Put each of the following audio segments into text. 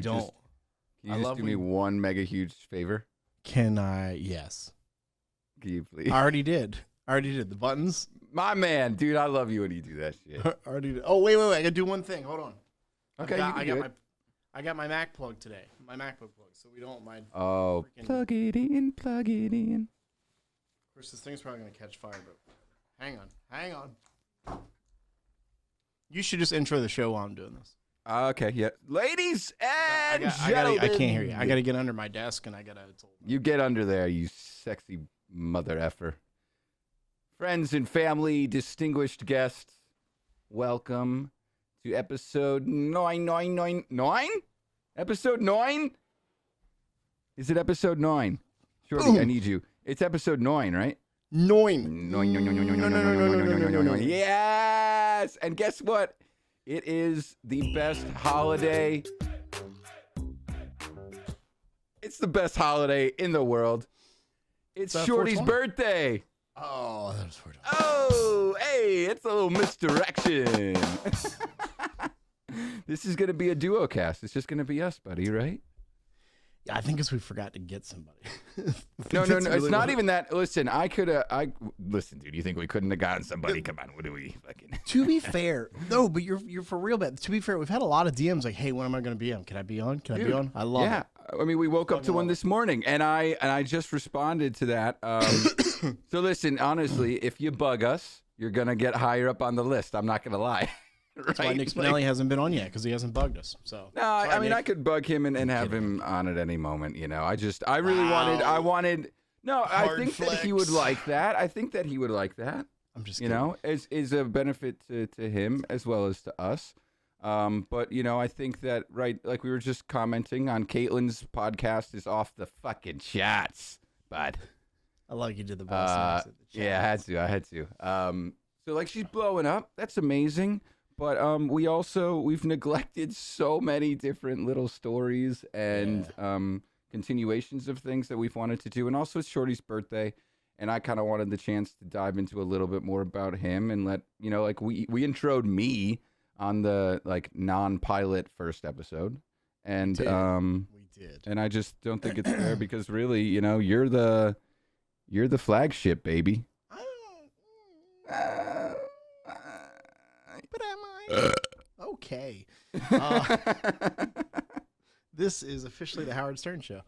don't. Can you just do me one mega huge favor? Can I? Yes. Can you please? I already did. The buttons. My man, dude, I love you when you do that shit. Already did. Oh, wait. I got to do one thing. Hold on. Okay, I got my Mac plug today. My MacBook plug, so we don't mind. Oh, plug it in. Of course, this thing's probably going to catch fire, but hang on. You should just intro the show while I'm doing this. Okay, yeah. Ladies and gentlemen. I can't hear you. I got to get under my desk, and I got to... You get under there, you sexy mother effer. Friends and family, distinguished guests, welcome to episode 9? Episode 9? Is it episode 9? Shorty, I need you. It's episode 9, right? Noine. Yes! And guess what? It is the best holiday. It's the best holiday in the world. It's Shorty's birthday. Oh, that was 420. Oh, hey, it's a little misdirection. This is going to be a duo cast. It's just going to be us, buddy, right? Yeah, I think it's we forgot to get somebody. No. It's not even that. Listen, listen, dude, you think we couldn't have gotten somebody? Come on, what do we fucking... To be fair, no, but you're for real, but to be fair, we've had a lot of DMs like, hey, when am I going to be on? Can I be on? I love it. I mean, we woke up to one this morning, and I just responded to that. So listen, honestly, if you bug us, you're going to get higher up on the list. I'm not going to lie. Right? That's why Nick Spinelli hasn't been on yet, because he hasn't bugged us. So no, I mean, I could bug him and have him on at any moment. You know, I think that he would like that. I'm just kidding. You know, is a benefit to him as well as to us. But you know, I think that like we were just commenting on, Caitlin's podcast is off the fucking charts, bud. I like you did the boss. Yeah, I had to. So like she's blowing up. That's amazing. But we've neglected so many different little stories and continuations of things that we've wanted to do. And also it's Shorty's birthday, and I kind of wanted the chance to dive into a little bit more about him and let, you know, like we introed me on the like non-pilot first episode. And we did. And I just don't think it's fair because really, you know, you're the flagship, baby. But am I? Okay. This is officially the Howard Stern show.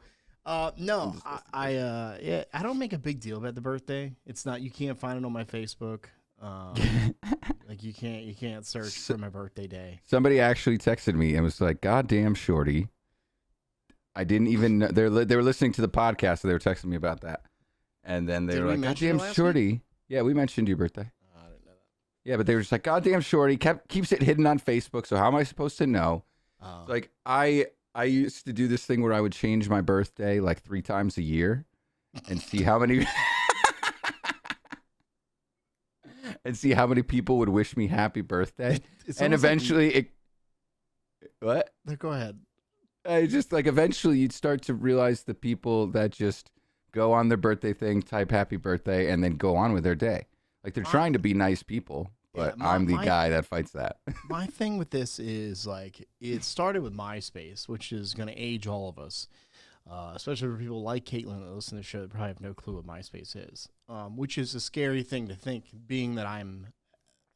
No, I don't make a big deal about the birthday. It's not, you can't find it on my Facebook. Like you can't search for my birthday day. Somebody actually texted me and was like, "Goddamn, Shorty." I didn't even know they were listening to the podcast, so they were texting me about that. And then they were like, "Goddamn, Shorty." Week? Yeah, we mentioned your birthday. I didn't know that. Yeah, but they were just like, "Goddamn, Shorty." Keeps it hidden on Facebook, so how am I supposed to know? Like I used to do this thing where I would change my birthday like 3 times a year and see how many people would wish me happy birthday. And eventually what? Go ahead. Eventually you'd start to realize the people that just go on their birthday thing, type happy birthday, and then go on with their day. Like they're trying to be nice people. But yeah, I'm the guy that fights that. My thing with this is, like, it started with MySpace, which is going to age all of us, especially for people like Caitlin that listen to the show that probably have no clue what MySpace is, which is a scary thing to think, being that I'm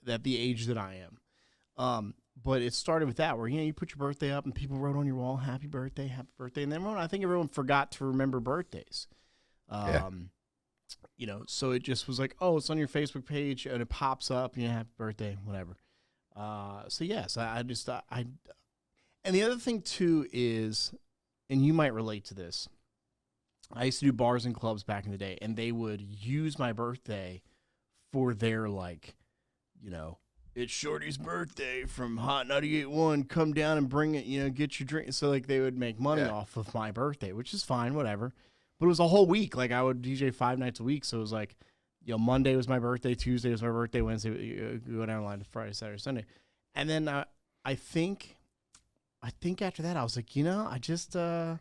at the age that I am. But it started with that, where, you know, you put your birthday up and people wrote on your wall, happy birthday. And then I think everyone forgot to remember birthdays. You know, so it just was like, oh, it's on your Facebook page and it pops up, you know, happy birthday, whatever. So yes, and the other thing too is, and you might relate to this, I used to do bars and clubs back in the day, and they would use my birthday for their, like, you know, it's Shorty's birthday from Hot 98.1, come down and bring it, you know, get your drink. So like they would make money off of my birthday, which is fine, whatever. But it was a whole week. Like, I would DJ 5 nights a week. So it was like, you know, Monday was my birthday, Tuesday was my birthday, Wednesday, you go down the line to Friday, Saturday, Sunday. And then I think after that, I was like, you know, I'm just going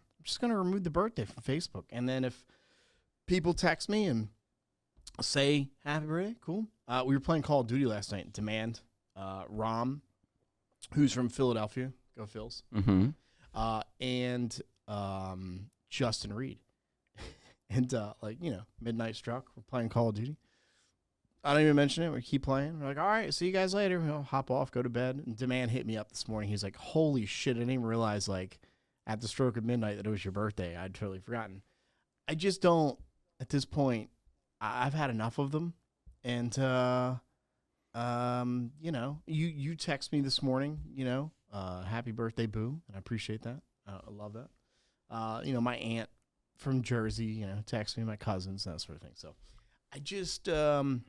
to remove the birthday from Facebook. And then if people text me and say happy birthday, cool. We were playing Call of Duty last night. Demand, Rom, who's from Philadelphia. Go Phils. Mm-hmm. and Justin Reed. And midnight struck. We're playing Call of Duty. I don't even mention it. We keep playing. We're like, all right, see you guys later. We'll hop off, go to bed. And Demand hit me up this morning. He's like, holy shit, I didn't even realize, like, at the stroke of midnight that it was your birthday. I'd totally forgotten. I just don't, at this point, I've had enough of them. And, you text me this morning, happy birthday, boo. And I appreciate that. I love that. My aunt from Jersey, text me, my cousins, that sort of thing. So I just, I'm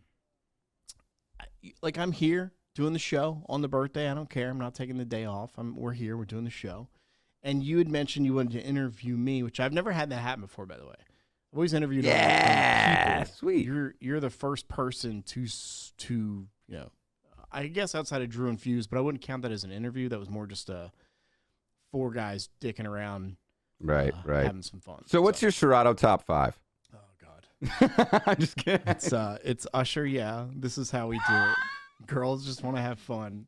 here doing the show on the birthday. I don't care. I'm not taking the day off. We're here. We're doing the show. And you had mentioned you wanted to interview me, which I've never had that happen before, by the way. I've always interviewed other people. Sweet. You're the first person to I guess outside of Drew and Fuse, but I wouldn't count that as an interview. That was more just four guys dicking around, right, having some fun. So what's your Serato top 5? Oh God, I'm just kidding. It's Usher. Yeah, this is how we do it. Girls just want to have fun.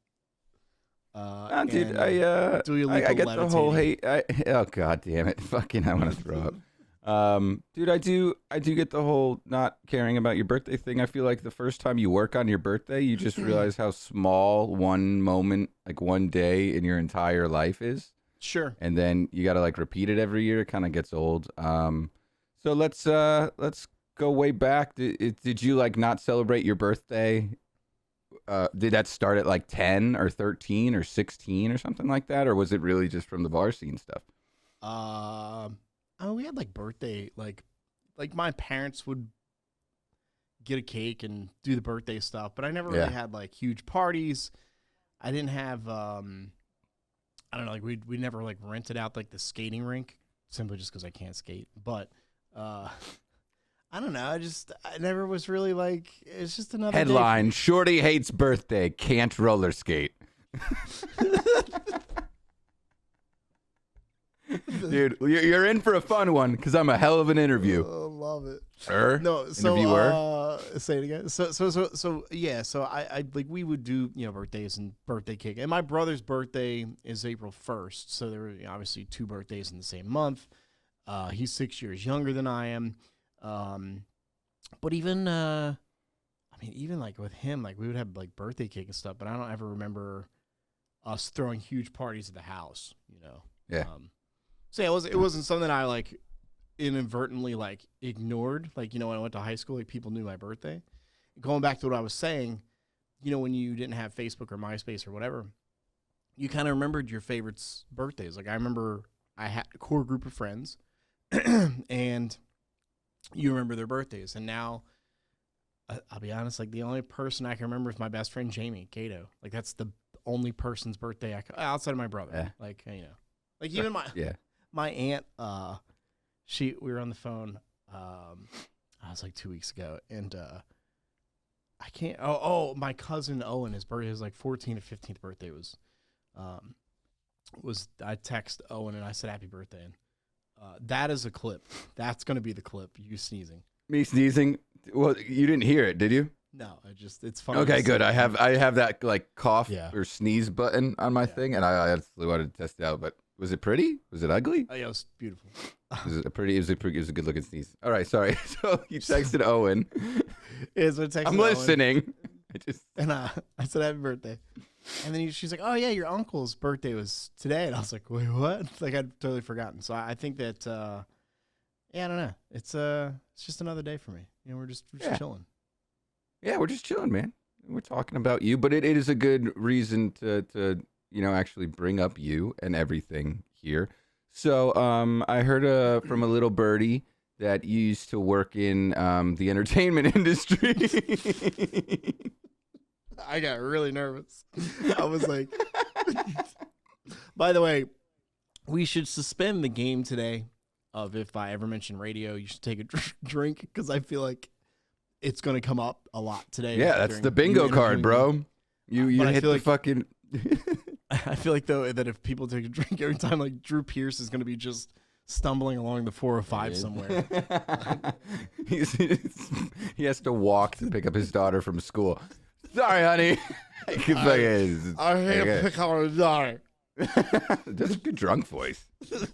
Dude, I get the whole hate. Oh God damn it! Fucking, I want to throw up. Dude, I do get the whole not caring about your birthday thing. I feel like the first time you work on your birthday, you just realize how small one moment, like one day in your entire life is. Sure. And then you got to like repeat it every year. It kind of gets old. So let's go way back. Did you like not celebrate your birthday? Did that start at like 10 or 13 or 16 or something like that? Or was it really just from the bar scene stuff? We had like birthday, like my parents would get a cake and do the birthday stuff, but I never really had like huge parties. I didn't have, I don't know, like we never like rented out like the skating rink simply just because I can't skate. But I don't know. I never was really like, it's just another headline: day. Shorty hates birthday, can't roller skate. Dude, you're in for a fun one because I'm a hell of an interview. Oh, love it. No, so say it again. So yeah. So I like we would do birthdays and birthday cake, and my brother's birthday is April 1st. So there were obviously 2 birthdays in the same month. He's 6 years younger than I am. But even like with him, like we would have like birthday cake and stuff, but I don't ever remember us throwing huge parties at the house. Yeah. So yeah, it wasn't something I like inadvertently like ignored. Like, when I went to high school, like people knew my birthday. Going back to what I was saying, when you didn't have Facebook or MySpace or whatever, you kind of remembered your favorites' birthdays. Like I remember I had a core group of friends and you remember their birthdays. And now I'll be honest, like the only person I can remember is my best friend, Jamie Cato. Like that's the only person's birthday outside of my brother. Yeah. Like, like even my aunt, we were on the phone, I was like 2 weeks ago, and I can't, my cousin Owen, his birthday, his like 14th or 15th birthday was I text Owen and I said, happy birthday. And that is a clip. That's going to be the clip, you sneezing. Me sneezing? Well, you didn't hear it, did you? No, it's funny. Okay, good. I have that like cough or sneeze button on my thing, and I absolutely wanted to test it out, but was it pretty? Was it ugly? Oh, yeah, it was beautiful. It was a good looking sneeze. All right, sorry. So you texted Owen. I'm listening. I said happy birthday. And then she's like, oh yeah, your uncle's birthday was today. And I was like, wait, what? Like I'd totally forgotten. So I think that I don't know. It's just another day for me. We're just chilling. Yeah, we're just chilling, man. We're talking about you, but it is a good reason to actually bring up you and everything here. So I heard from a little birdie that you used to work in the entertainment industry. I got really nervous. I was like, by the way, we should suspend the game today of if I ever mention radio, you should take a drink, because I feel like it's going to come up a lot today. Yeah, that's the bingo card, bro. You hit the fucking... I feel like, though, that if people take a drink every time, like Drew Pierce is going to be just stumbling along the 405 somewhere. He has to walk to pick up his daughter from school. Sorry, honey. I hate to pick on his daughter. That's a good drunk voice.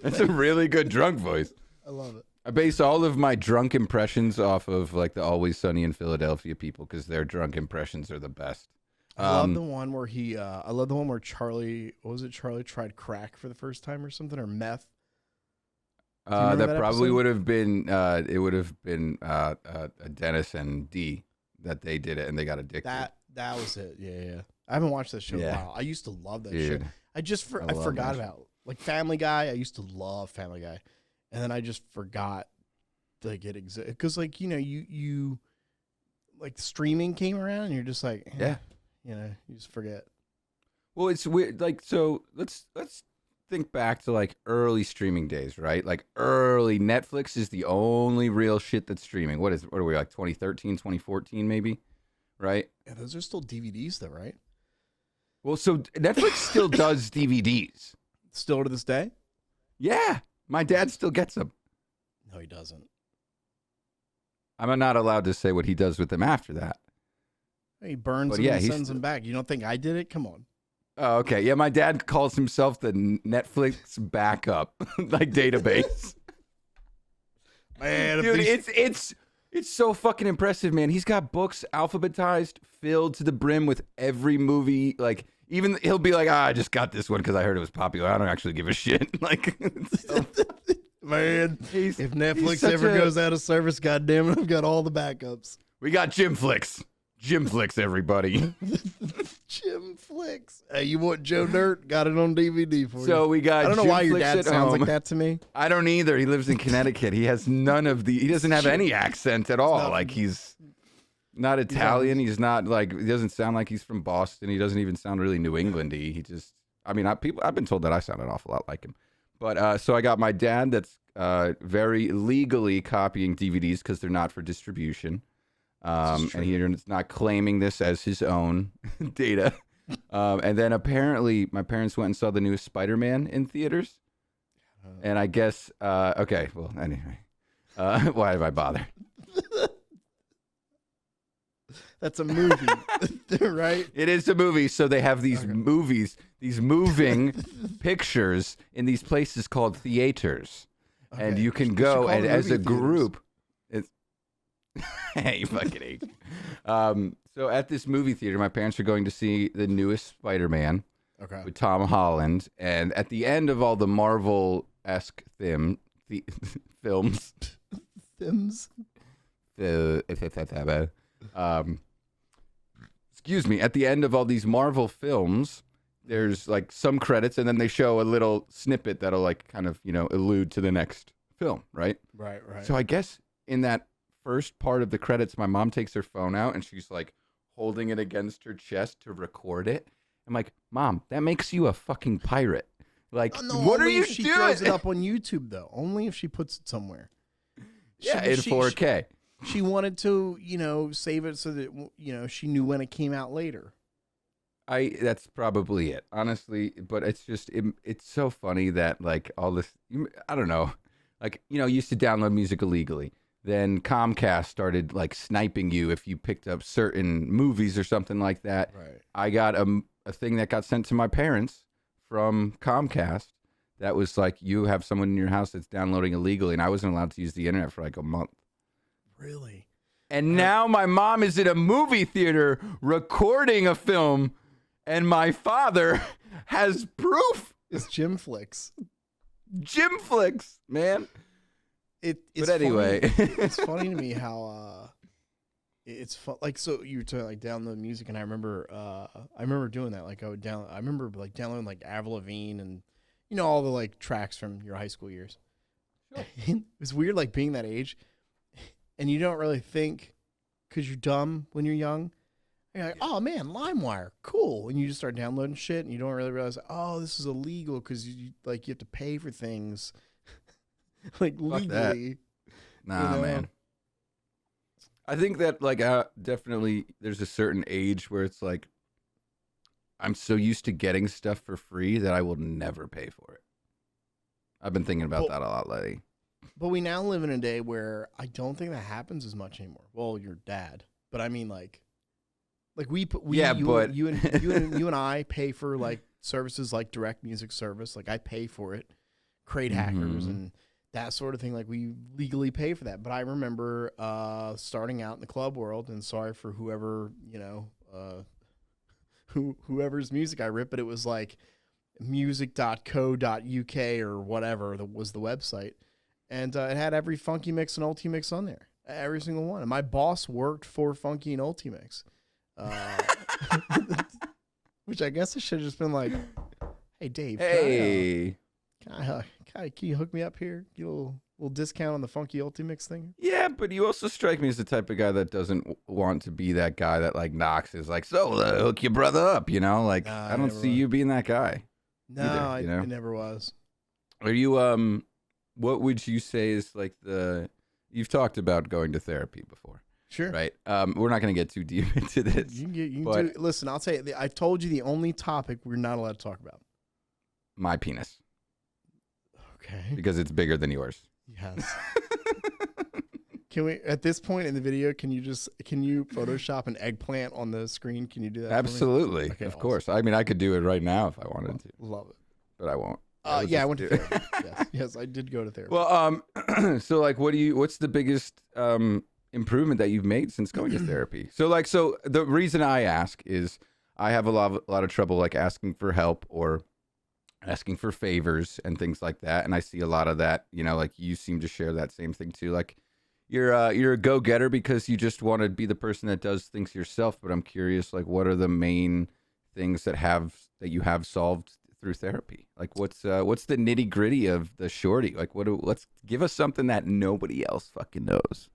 That's a really good drunk voice. I love it. I base all of my drunk impressions off of like the Always Sunny in Philadelphia people because their drunk impressions are the best. I love the one where I love the one where Charlie, what was it? Charlie tried crack for the first time or something, or meth. That probably would have been, it would have been Dennis and Dee that they did it and they got addicted. That was it. Yeah. I haven't watched that show in a while. I used to love that show. I forgot about it. Like Family Guy. I used to love Family Guy, and then I just forgot like it existed because like you like streaming came around and you're just like you just forget. Well, it's weird. Like so, let's think back to like early streaming days, right? Like early Netflix is the only real shit that's streaming. What are we like 2013, 2014 maybe, right? Yeah, those are still DVDs though, right? Well, so Netflix still does DVDs. Still to this day? Yeah. My dad still gets them. No, he doesn't. I'm not allowed to say what he does with them after that. He burns them and sends them back. You don't think I did it? Come on. Oh, okay. Yeah, my dad calls himself the Netflix backup, like database. Man, dude, it's so fucking impressive, man. He's got books alphabetized, filled to the brim with every movie. Like, even he'll be like, I just got this one because I heard it was popular. I don't actually give a shit. Like, man, if Netflix ever goes out of service, goddamn it, I've got all the backups. We got Gymflix. Gymflix, everybody. Gymflix. Hey, you want Joe Dirt? Got it on DVD for you. So we got. I don't know why your dad sounds like that to me. I don't either. He lives in Connecticut. He has none of the. He doesn't have any accent at all. Like he's not Italian. He's not like. He doesn't sound like he's from Boston. He doesn't even sound really New Englandy. He just. I mean, I've been told that I sound an awful lot like him. But so I got my dad that's very legally copying DVDs because they're not for distribution. And he's not claiming this as his own data. And then apparently my parents went and saw the newest Spider-Man in theaters. And I guess, okay, well, anyway, why have I bothered? That's a movie, right? It is a movie. So they have these movies, these moving pictures in these places called theaters. Okay. And you can go and as a group. Hey, you fucking age. So at this movie theater, my parents are going to see the newest Spider-Man with Tom Holland. And at the end of all the Marvel-esque films, excuse me, at the end of all these Marvel films, there's like some credits, and then they show a little snippet that'll like kind of, allude to the next film, right? Right. So I guess in that first part of the credits, my mom takes her phone out and she's like holding it against her chest to record it. I'm like, Mom, that makes you a fucking pirate. Like, what are you doing? She throws it up on YouTube though. Only if she puts it somewhere. Yeah, in 4K. She wanted to, save it so that she knew when it came out later. That's probably it, honestly. But it's just it's so funny that like all this. I don't know. Like used to download music illegally. Then Comcast started like sniping you if you picked up certain movies or something like that. Right. I got a thing that got sent to my parents from Comcast that was like, you have someone in your house that's downloading illegally, and I wasn't allowed to use the internet for like a month. Really? And now my mom is at a movie theater recording a film, and my father has proof. It's Gymflix. Gymflix, man. But anyway, it's funny to me how it's fun. Like, so you were talking like download music, and I remember doing that. Like I remember like downloading like Avril Lavigne and all the like tracks from your high school years. Sure. It was weird, like being that age, and you don't really think because you're dumb when you're young. You're like, oh man, LimeWire, cool, and you just start downloading shit, and you don't really realize, oh, this is illegal because you have to pay for things. Like legally. Nah, man. I think that like definitely there's a certain age where it's like I'm so used to getting stuff for free that I will never pay for it. I've been thinking about that a lot lately. But we now live in a day where I don't think that happens as much anymore. Well, your dad, but I mean like you and I pay for like services like direct music service. Like I pay for it, crate hackers and that sort of thing. Like we legally pay for that. But I remember starting out in the club world, and sorry for whoever, whoever's music I ripped, but it was like music.co.uk or whatever that was the website. And it had every Funky Mix and Ultimix on there. Every single one. And my boss worked for Funky and Ultimix. Which I guess I should have just been like, hey, Dave. Hey. Can you hook me up here? Get a little discount on the Funky Ultimix thing? Yeah, but you also strike me as the type of guy that doesn't want to be that guy that like knocks is like, so hook your brother up, you know? Like, Nah, I don't see you being that guy. No, either, I never was. Are you, what would you say is like you've talked about going to therapy before. Sure. Right. We're not going to get too deep into this. Listen, I'll tell you, I told you the only topic we're not allowed to talk about. My penis. Okay. Because it's bigger than yours. Yes. Can we, at this point in the video, can you Photoshop an eggplant on the screen? Can you do that? Absolutely. Okay, of course. I mean, I could do it right now if I wanted to. Love it. But I won't. Yeah, I went to therapy. Yes, I did go to therapy. Well, so like, what's the biggest improvement that you've made since going to therapy? So the reason I ask is I have a lot of trouble like asking for help or asking for favors and things like that, and I see a lot of that. You know, like you seem to share that same thing too. Like you're a go-getter because you just want to be the person that does things yourself. But I'm curious, like, what are the main things that you have solved through therapy? Like what's the nitty gritty of the Shorty? Like let's give us something that nobody else fucking knows.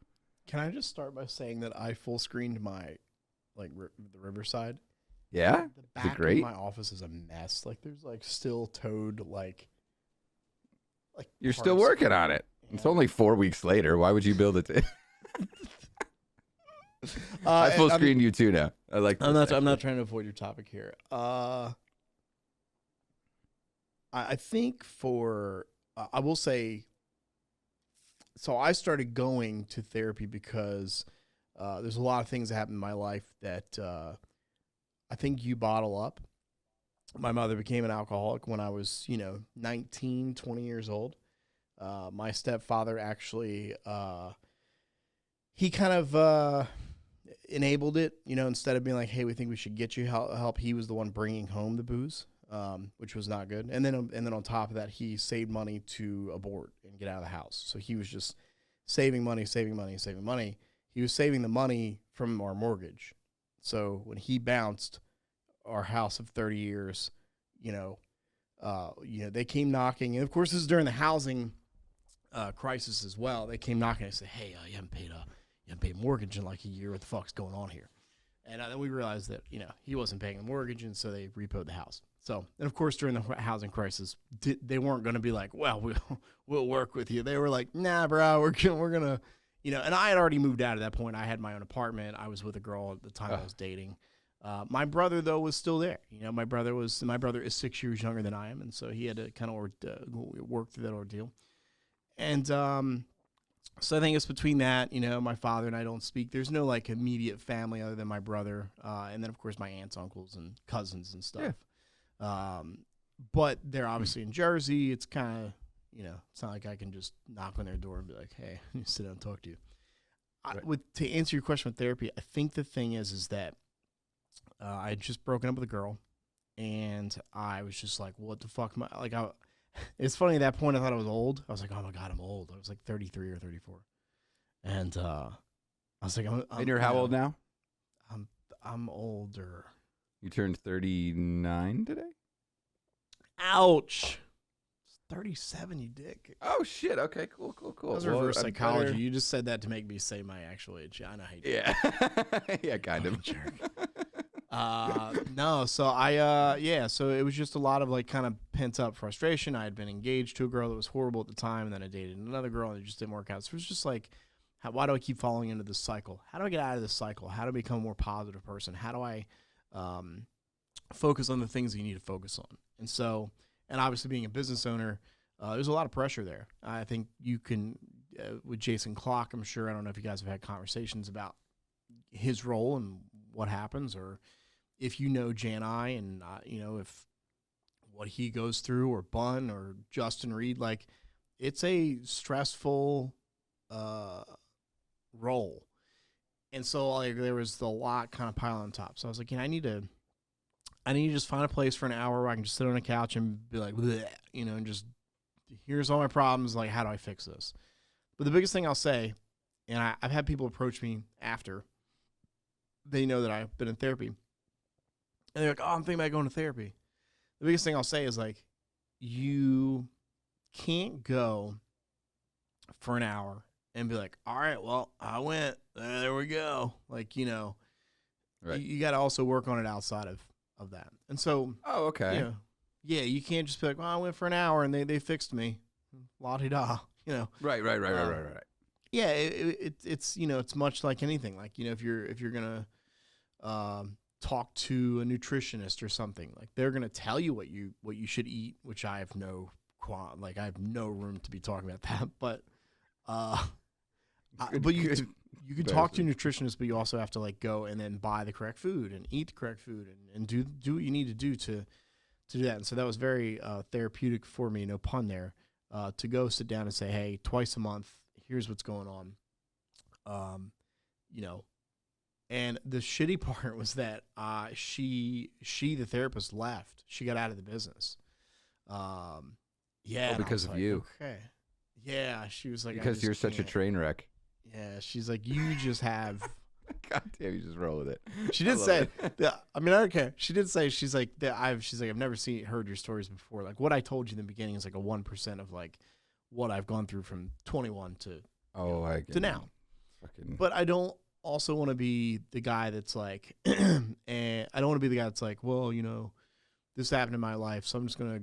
Can I just start by saying that I full screened my the Riverside? Yeah, The back of my office is a mess. Like there's like still towed like you're still working on it. Yeah. It's only 4 weeks later. Why would you build it? I full screened you too now. I like. I'm not trying to avoid your topic here. I think I will say, so I started going to therapy because there's a lot of things that happened in my life that I think you bottle up. My mother became an alcoholic when I was, 19, 20 years old. My stepfather actually, he kind of enabled it, instead of being like, hey, we think we should get you help. He was the one bringing home the booze. Which was not good. And then on top of that, he saved money to abort and get out of the house. So he was just saving money. He was saving the money from our mortgage. So when he bounced our house of 30 years, they came knocking. And of course, this is during the housing crisis as well. They came knocking and said, hey, you haven't paid mortgage in like a year. What the fuck's going on here? And then we realized that, he wasn't paying the mortgage, and so they repoed the house. So, and of course, during the housing crisis, they weren't going to be like, well, we'll work with you. They were like, nah, bro, we're going to, and I had already moved out at that point. I had my own apartment. I was with a girl at the time I was dating. My brother, though, was still there. My brother is 6 years younger than I am, and so he had to kind of work through that ordeal. And so I think it's between that, my father and I don't speak. There's no like immediate family other than my brother, and then of course my aunts, uncles, and cousins and stuff. Yeah. But they're obviously in Jersey. It's kind of, it's not like I can just knock on their door and be like, hey, sit down and talk to you. Right. To answer your question with therapy, I think the thing is that I had just broken up with a girl, and I was just like, what the fuck am I, like, it's funny, at that point I thought I was old. I was like, oh my God, I'm old. I was like 33 or 34. And I was like, and you're how old now? I'm older. You turned 39 today? Ouch. 37, you dick. Oh shit. Okay, cool. That was reverse psychology. You just said that to make me say my actual age. I know how you do. Yeah. Yeah, kind of. Jerk. No, so so it was just a lot of like kind of pent up frustration. I had been engaged to a girl that was horrible at the time, and then I dated another girl and it just didn't work out. So it was just like, why do I keep falling into this cycle? How do I get out of this cycle? How do I become a more positive person? How do I focus on the things that you need to focus on? And so, and obviously being a business owner, there's a lot of pressure there. I think you can, with Jason Clock, I'm sure, I don't know if you guys have had conversations about his role and what happens, or if Jan I, and if what he goes through, or Bun or Justin Reed. Like, it's a stressful role. And so like there was a lot kind of piled on top. So I was like, I need to just find a place for an hour where I can just sit on a couch and be like, bleh, and just, here's all my problems. Like, how do I fix this? But the biggest thing I'll say, and I've had people approach me after they know that I've been in therapy, and they're like, oh, I'm thinking about going to therapy. The biggest thing I'll say is, like, you can't go for an hour and be like, all right, well, I went, there we go. Like, right. you got to also work on it outside of that. And so, oh, okay. Yeah, you can't just be like, well, I went for an hour and they fixed me. La-di-da, Right. Yeah, it's it's much like anything. Like, if you're going to talk to a nutritionist or something, like, they're going to tell you what you should eat, which I have no room to be talking about that, but you can talk to a nutritionist, but you also have to, like, go and then buy the correct food and eat the correct food and do what you need to do to do that. And so that was very therapeutic for me, no pun there, to go sit down and say, hey, twice a month, here's what's going on. And the shitty part was that she the therapist left. She got out of the business. Yeah. Because of you. Okay. Yeah, she was like, because you're such a train wreck. Yeah, she's like, you just have. God damn, you just roll with it. She did say, I don't care. She did say, she's like, I've never heard your stories before. Like, what I told you in the beginning is like a 1% of like what I've gone through from 21 to now. But I don't also want to be the guy that's like, and I don't want to be the guy that's like, well, this happened in my life, so I'm just gonna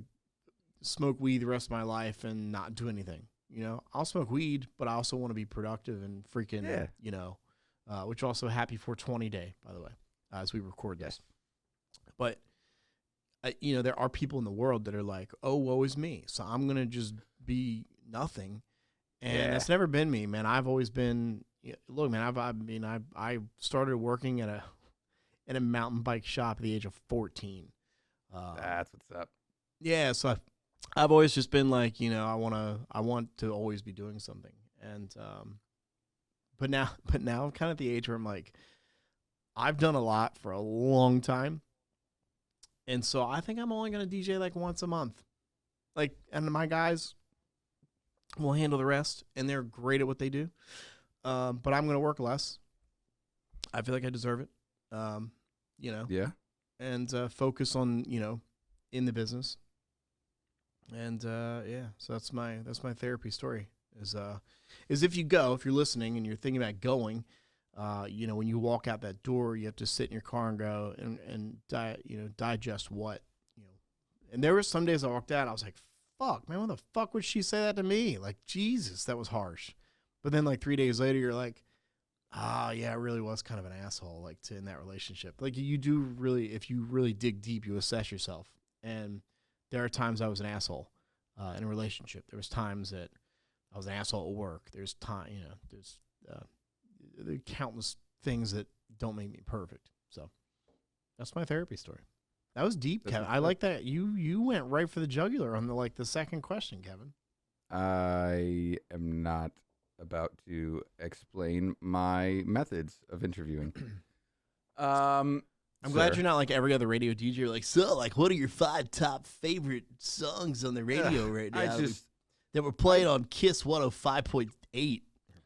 smoke weed the rest of my life and not do anything. I'll smoke weed, but I also want to be productive and freaking, which also happy 420 day, by the way, as we record this. But, there are people in the world that are like, oh, woe is me. So I'm going to just be nothing. And that's never been me, man. I've always been, look, man, I started working at a mountain bike shop at the age of 14. That's what's up. Yeah. So I've always just been like, I want to always be doing something. And, but now I'm kind of at the age where I'm like, I've done a lot for a long time. And so I think I'm only going to DJ like once a month. Like, and my guys will handle the rest, and they're great at what they do. But I'm going to work less. I feel like I deserve it. Yeah. And focus on, in the business. And so that's my therapy story. Is if you're listening and you're thinking about going, when you walk out that door, you have to sit in your car and go and digest what, And there were some days I walked out, I was like, fuck, man, what the fuck would she say that to me? Like, Jesus, that was harsh. But then like 3 days later, you're like, yeah, I really was kind of an asshole, like, in that relationship. Like, you do really, if you really dig deep, you assess yourself. And there are times I was an asshole in a relationship. There was times that I was an asshole at work. There's time, there's there are countless things that don't make me perfect. So that's my therapy story. That was deep, Kevin. I like that. You went right for the jugular on the second question, Kevin. I am not about to explain my methods of interviewing. I'm glad you're not like every other radio DJ. You're like, so, like, what are your 5 top favorite songs on the radio right now that were played on Kiss 105.8?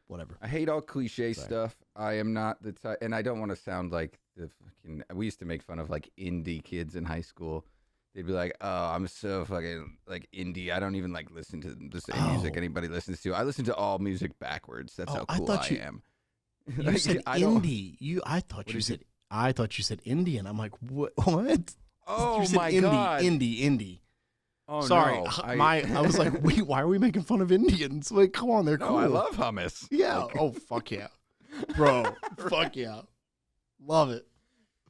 Whatever. I hate all cliche stuff. I am not the type, and I don't want to sound like the fucking. We used to make fun of like indie kids in high school. They'd be like, "Oh, I'm so fucking like indie. I don't even like listen to the same music anybody listens to. I listen to all music backwards. That's how cool I am." You said indie. I thought you said Indian. I'm like, what? Oh my god, indie. Oh, sorry, no. I was like, wait, why are we making fun of Indians? Like, come on, they're cool. I love hummus. Yeah. Like, oh, fuck yeah, bro. Fuck yeah, love it,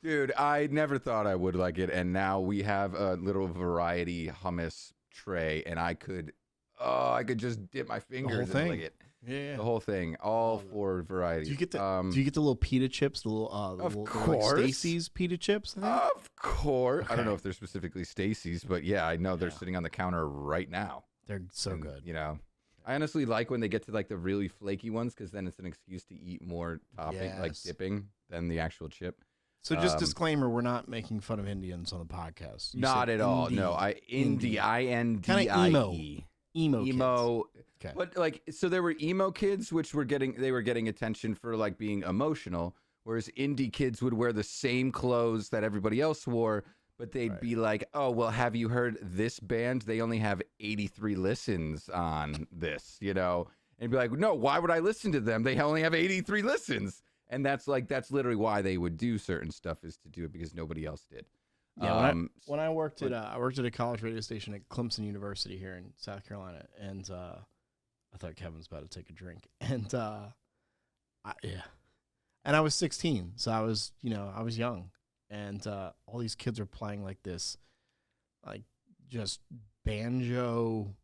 dude. I never thought I would like it, and now we have a little variety hummus tray, and I could just dip my fingers and lick it. Yeah. The whole thing, all four varieties. Do you get the little pita chips? The little Of little, course. like Stacy's pita chips. I think? Of course. Okay. I don't know if they're specifically Stacy's, but yeah, I know they're sitting on the counter right now. They're so And, good. You know, I honestly like when they get to like the really flaky ones because then it's an excuse to eat more topping, like Yes. dipping, than the actual chip. So just disclaimer: we're not making fun of Indians on the podcast. You Not said at all. indie. No, Indie. INDIE. Emo. Kids. Okay. But like, so there were emo kids, which were getting attention for like being emotional, whereas indie kids would wear the same clothes that everybody else wore, but they'd be like, "Oh, well, have you heard this band? They only have 83 listens on this, you know?" And be like, "No, why would I listen to them? They only have 83 listens." And that's literally why they would do certain stuff, is to do it because nobody else did. Yeah, when I worked at a college radio station at Clemson University here in South Carolina, and I thought Kevin was about to take a drink, and and I was 16, so I was young, and all these kids are playing like this, like just banjo,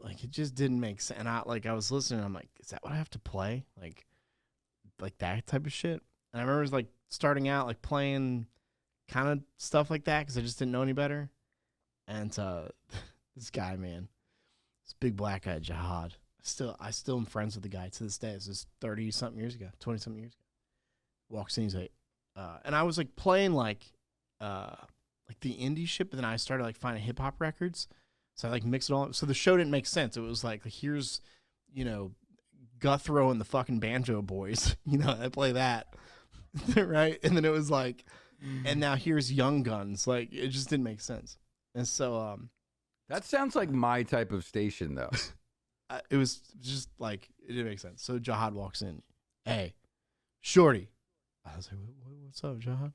like it just didn't make sense. And I was listening, I'm like, is that what I have to play, like that type of shit? And I remember like starting out like playing kind of stuff like that because I just didn't know any better. And this guy, man, this big black guy, Jihad. I still am friends with the guy to this day. This is 30-something years ago, 20-something years ago. Walks in, he's like, and I was like playing like the indie shit, but then I started like finding hip hop records. So I like mixed it all up. So the show didn't make sense. It was like, here's, Guthro and the fucking Banjo Boys, I play that, right? And then it was like, and now here's Young Guns. Like, it just didn't make sense. And so, that sounds like my type of station, though. it was just like, it didn't make sense. So Jihad walks in. Hey, Shorty. I was like, what's up, Jihad?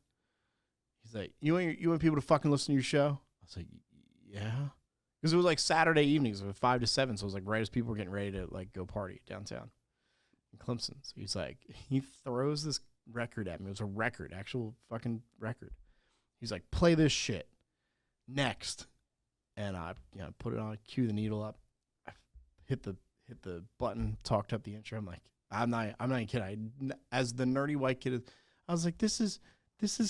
He's like, you want people to fucking listen to your show? I was like, yeah. Because it was like Saturday evenings, it was 5 to 7, so it was like right as people were getting ready to like go party downtown in Clemson. So he's like, he throws this record at me. It was a record, actual fucking record. He's like, play this shit next, and I put it on, cue the needle up, I hit the button, talked up the intro. I'm like, I'm not even kidding. As the nerdy white kid, I was like, this is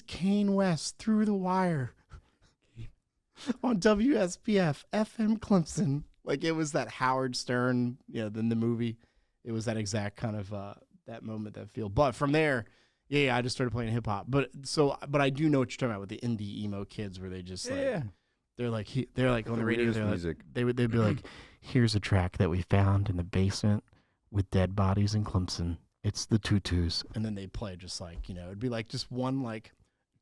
Kane West, Through the Wire. On WSPF FM Clemson. Like, it was that Howard Stern, then the movie. It was that exact kind of that moment, that feel. But from there, I just started playing hip hop. But I do know what you're talking about with the indie emo kids, where they just they're like on the radio, they'd be like, here's a track that we found in the basement with dead bodies in Clemson. It's the Tutus. And then they play just like, it'd be like just one like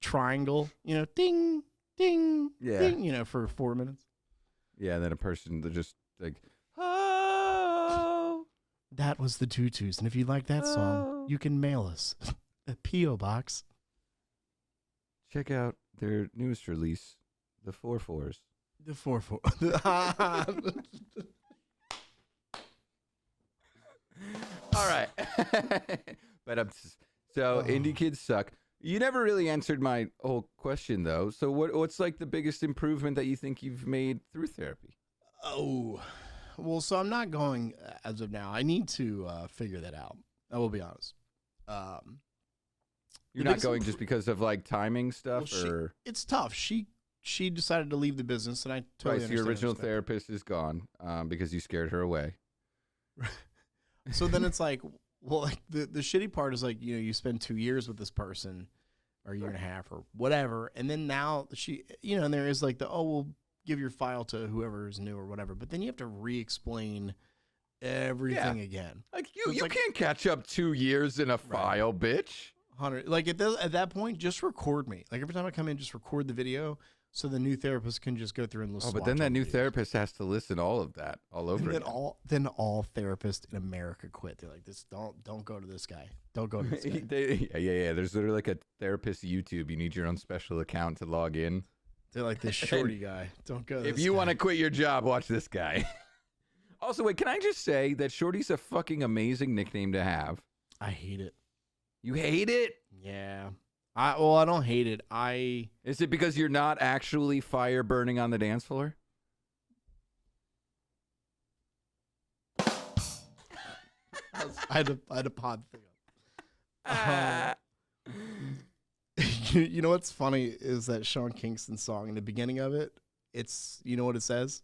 triangle, ding, ding, ding, for 4 minutes. Yeah, and then a person that just like, oh, that was the Tutus. And if you like that song, you can mail us a P.O. Box. Check out their newest release, the 4/4s. The 4/4. All right. But indie kids suck. You never really answered my whole question, though. So what's like the biggest improvement that you think you've made through therapy? Oh, well, so I'm not going as of now. I need to figure that out. I will be honest. You're not going just because of like timing stuff, or it's tough. She decided to leave the business, and I totally understand. So your original therapist is gone because you scared her away. So then it's like, well, like the shitty part is like, you spend 2 years with this person, or a year and a half, or whatever, and then now she, and there is like we'll give your file to whoever is new or whatever, but then you have to re-explain everything again. Like you can't catch up 2 years in a file, bitch. 100. Like at that point, just record me. Like every time I come in, just record the video, so the new therapist can just go through and listen. Oh, but then that new therapist has to listen all of that all over again. Then all therapists in America quit. They're like, this don't go to this guy. Don't go to this guy. Yeah. There's literally like a therapist YouTube. You need your own special account to log in. They're like, this Shorty guy. Don't go to If you want to quit your job, watch this guy. Also, wait, can I just say that Shorty's a fucking amazing nickname to have? I hate it. You hate it? Yeah. I don't hate it. Is it because you're not actually fire burning on the dance floor? I had to pod the thing up. You know what's funny is that Sean Kingston song in the beginning of it. It's, you know what it says?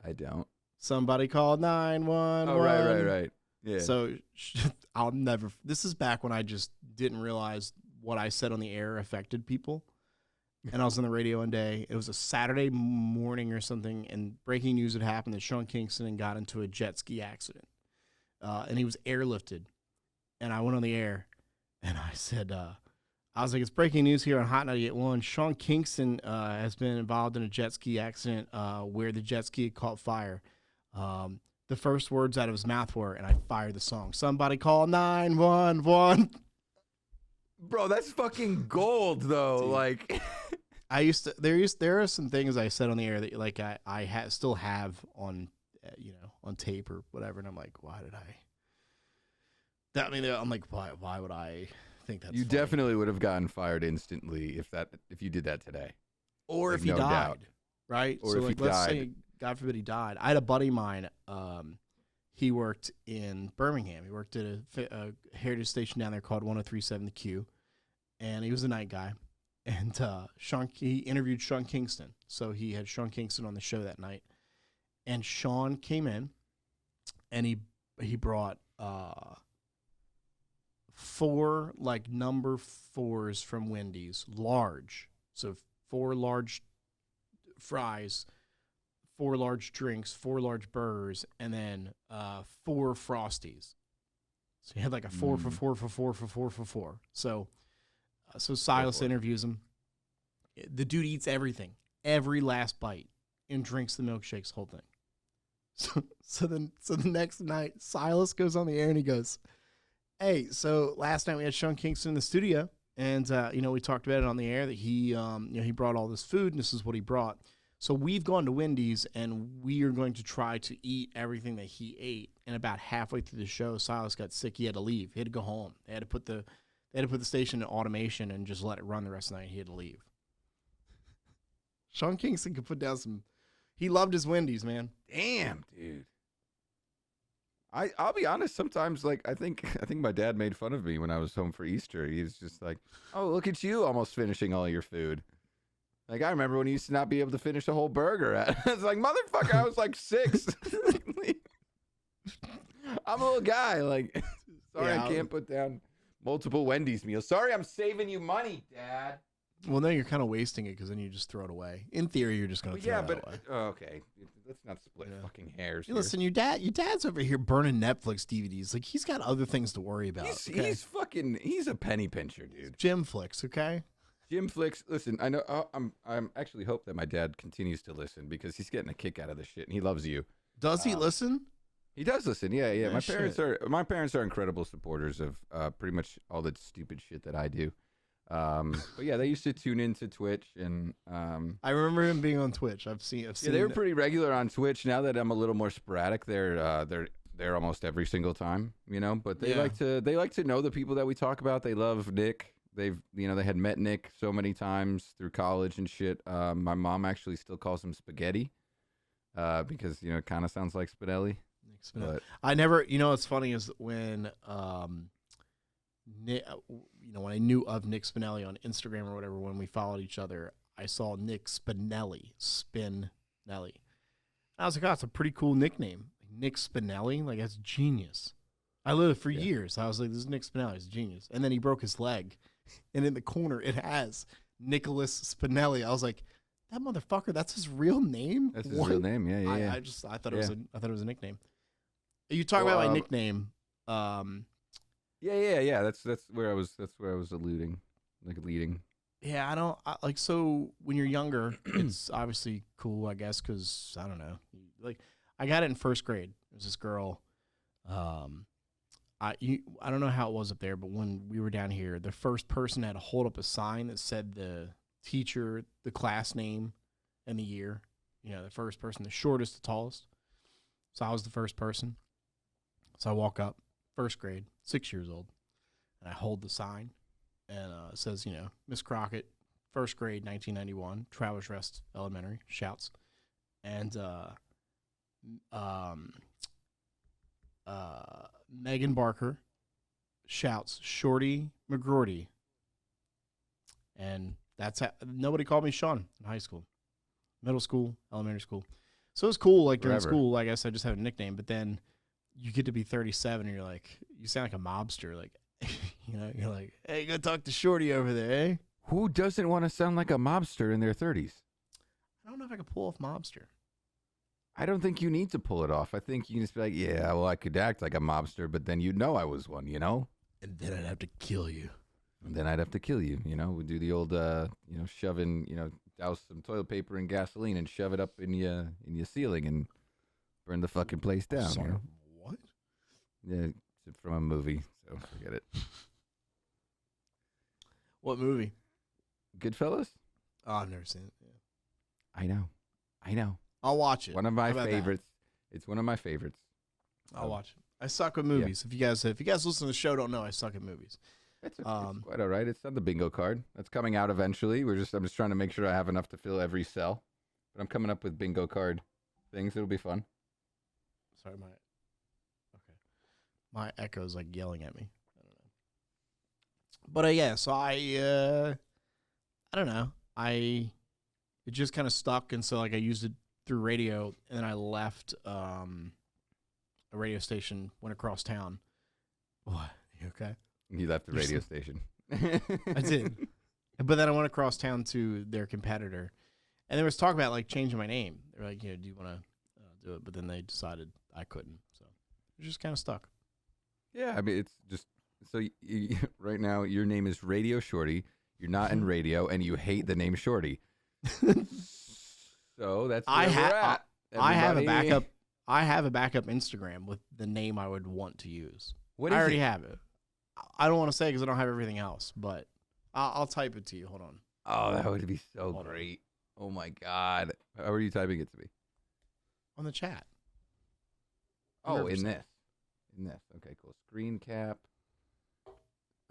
I don't. Somebody called 911. Oh, right. Yeah. So I'll never. This is back when I just didn't realize what I said on the air affected people. And I was on the radio one day. It was a Saturday morning or something, and breaking news had happened that Sean Kingston got into a jet ski accident, and he was airlifted. And I went on the air, and I said, I was like, it's breaking news here on Hot 98.1. Sean Kingston has been involved in a jet ski accident where the jet ski caught fire. The first words out of his mouth were, and I fired the song, somebody call 911. Bro, that's fucking gold, though. Dude. Like, there are some things I said on the air that like I still have on, on tape or whatever, and I'm like, why did I? I'm like, why would I think that's? You funny? Definitely would have gotten fired instantly if you did that today, or like, if he died, doubt. Right? Or so if like, he let's died. say, God forbid, he died. I had a buddy of mine. He worked in Birmingham. He worked at a heritage station down there called 103.7 The Q, and he was a night guy. And he interviewed Sean Kingston, so he had Sean Kingston on the show that night. And Sean came in, and he brought 4 like number 4s from Wendy's, large. So 4 large fries, 4 large drinks, 4 large burgers, and then 4 Frosties. So he had like a 4 for 4 for 4 for 4 for 4. So Silas interviews him. The dude eats everything, every last bite, and drinks the milkshakes, whole thing. So the next night, Silas goes on the air and he goes, "Hey, so last night we had Sean Kingston in the studio, and we talked about it on the air that he he brought all this food, and this is what he brought. So we've gone to Wendy's, and we are going to try to eat everything that he ate. And about halfway through the show, Silas got sick. He had to leave. He had to go home. They had to put the station in automation and just let it run the rest of the night. He had to leave. Sean Kingston could put down some. He loved his Wendy's, man. Damn, dude. I'll be honest. Sometimes, like, I think my dad made fun of me when I was home for Easter. He was just like, "Oh, look at you, almost finishing all your food." Like, I remember when he used to not be able to finish a whole burger. I was like, motherfucker, I was like 6. I'm a little guy. Like, sorry, I can't put down multiple Wendy's meals. Sorry, I'm saving you money, Dad. Well, then you're kind of wasting it because then you just throw it away. In theory, you're just going to throw it away. Okay. Let's not split fucking hairs here. Listen, your dad's over here burning Netflix DVDs. Like, he's got other things to worry about. He's a penny pincher, dude. Jim Flicks, okay? Jim Flicks, listen, I know I'm actually hope that my dad continues to listen because he's getting a kick out of this shit and he loves you. Does he listen? He does listen. Yeah. My parents are incredible supporters of pretty much all the stupid shit that I do. But yeah, they used to tune into Twitch and I remember him being on Twitch. I've seen yeah, they were pretty regular on Twitch. Now that I'm a little more sporadic, they're almost every single time, but they like to know the people that we talk about. They love Nick. They had met Nick so many times through college and shit. My mom actually still calls him Spaghetti because, it kind of sounds like Spinelli. But I never, what's funny is when, Nick, when I knew of Nick Spinelli on Instagram or whatever, when we followed each other, I saw Nick Spinelli. I was like, oh, that's a pretty cool nickname. Nick Spinelli, like, that's genius. I lived for years. I was like, this is Nick Spinelli, he's a genius. And then he broke his leg. And in the corner, it has Nicholas Spinelli. I was like, that motherfucker, that's his real name? That's his real name, yeah. I thought it was a nickname. You talk about my nickname. Yeah. That's where I was alluding, like leading. Yeah, so when you're younger, it's obviously cool, I guess, because I don't know. Like, I got it in first grade. There was this girl. I don't know how it was up there, but when we were down here, the first person had to hold up a sign that said the teacher, the class name, and the year. The first person, the shortest, the tallest. So I was the first person. So I walk up, first grade, 6 years old, and I hold the sign, and it says, Miss Crockett, first grade, 1991, Travelers Rest Elementary, shouts, and Megan Barker shouts Shorty McGrorty. And that's how nobody called me Sean in high school, middle school, elementary school. So it was cool. Like during school, I guess I just had a nickname. But then you get to be 37 and you're like, you sound like a mobster. Like, you're like, hey, go talk to Shorty over there, eh? Who doesn't want to sound like a mobster in their 30s? I don't know if I could pull off mobster. I don't think you need to pull it off. I think you can just be like, yeah, well, I could act like a mobster, but then I was one, And then I'd have to kill you. And then I'd have to kill you, We'd do the old, shoving, douse some toilet paper and gasoline and shove it up in your ceiling and burn the fucking place down. Sorry, what? Yeah, it's from a movie, so forget it. What movie? Goodfellas? Oh, I've never seen it. Yeah. I know. I'll watch it. One of my favorites. It's one of my favorites. I'll watch it. I suck with movies. Yeah. If you guys listen to the show, don't know I suck at movies. It's quite all right. It's on the bingo card. That's coming out eventually. I'm just trying to make sure I have enough to fill every cell. But I'm coming up with bingo card things. It'll be fun. Sorry, my echo's like yelling at me. I don't know. But yeah, so I don't know. It just kind of stuck, and so like I used it through radio, and then I left a radio station, went across town. What? You okay? You left the radio station. I did. But then I went across town to their competitor. And there was talk about, like, changing my name. They were like, do you want to do it? But then they decided I couldn't. So it was just kind of stuck. Yeah, I mean, it's just... So right now, your name is RadioShorty. You're not in radio, and you hate the name Shorty. So that's where we're at. I have a backup. I have a backup Instagram with the name I would want to use. What is I already it? have it. I don't want to say because I don't have everything else, but I'll type it to you. Hold on. Oh, that would be so great. Oh, my God. How are you typing it to me? On the chat. Oh, in this. Okay, cool. Screen cap.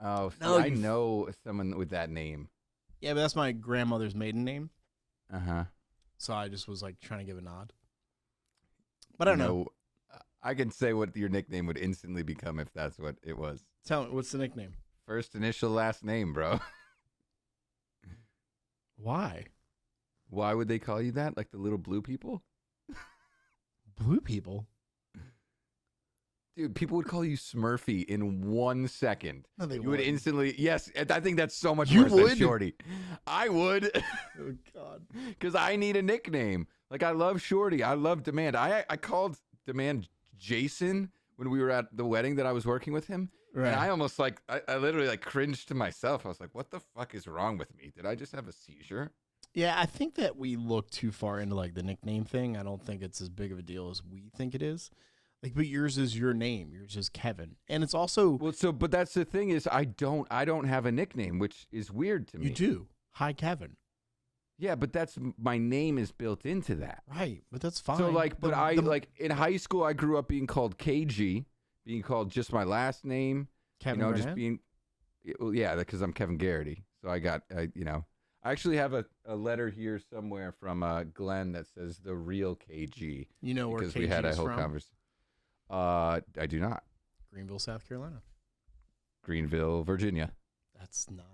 Oh, see, No, I know someone with that name. Yeah, but that's my grandmother's maiden name. Uh-huh. So I just was like trying to give a nod. But I don't know. I can say what your nickname would instantly become if that's what it was. Tell me, what's the nickname? First initial, last name, bro. Why? Why would they call you that? Like the little blue people? Blue people? Dude, people would call you Smurfy in 1 second. No, they You would wouldn't. instantly... Yes, I think that's so much You worse than would? Shorty. I would. Oh, God. Because I need a nickname. Like, I love Shorty. I love Demand. I called Demand Jason when we were at the wedding that I was working with him. Right. And I almost like, I literally like cringed to myself. I was like, what the fuck is wrong with me? Did I just have a seizure? Yeah, I think that we look too far into like the nickname thing. I don't think it's as big of a deal as we think it is. Like, but yours is your name. Yours is Kevin, and it's also But that's the thing is, I don't have a nickname, which is weird to me. you do. Hi, Kevin. Yeah, but that's my name is built into that. Right, but that's fine. So like, but like in high school, I grew up being called KG, being called just my last name. Kevin. Just being, well, yeah, because I'm Kevin Garrity. So I got, I actually have a letter here somewhere from Glenn that says the real KG. You know where because KG we had a is whole from? conversation. I do not. Greenville, South Carolina. Greenville, Virginia. That's not.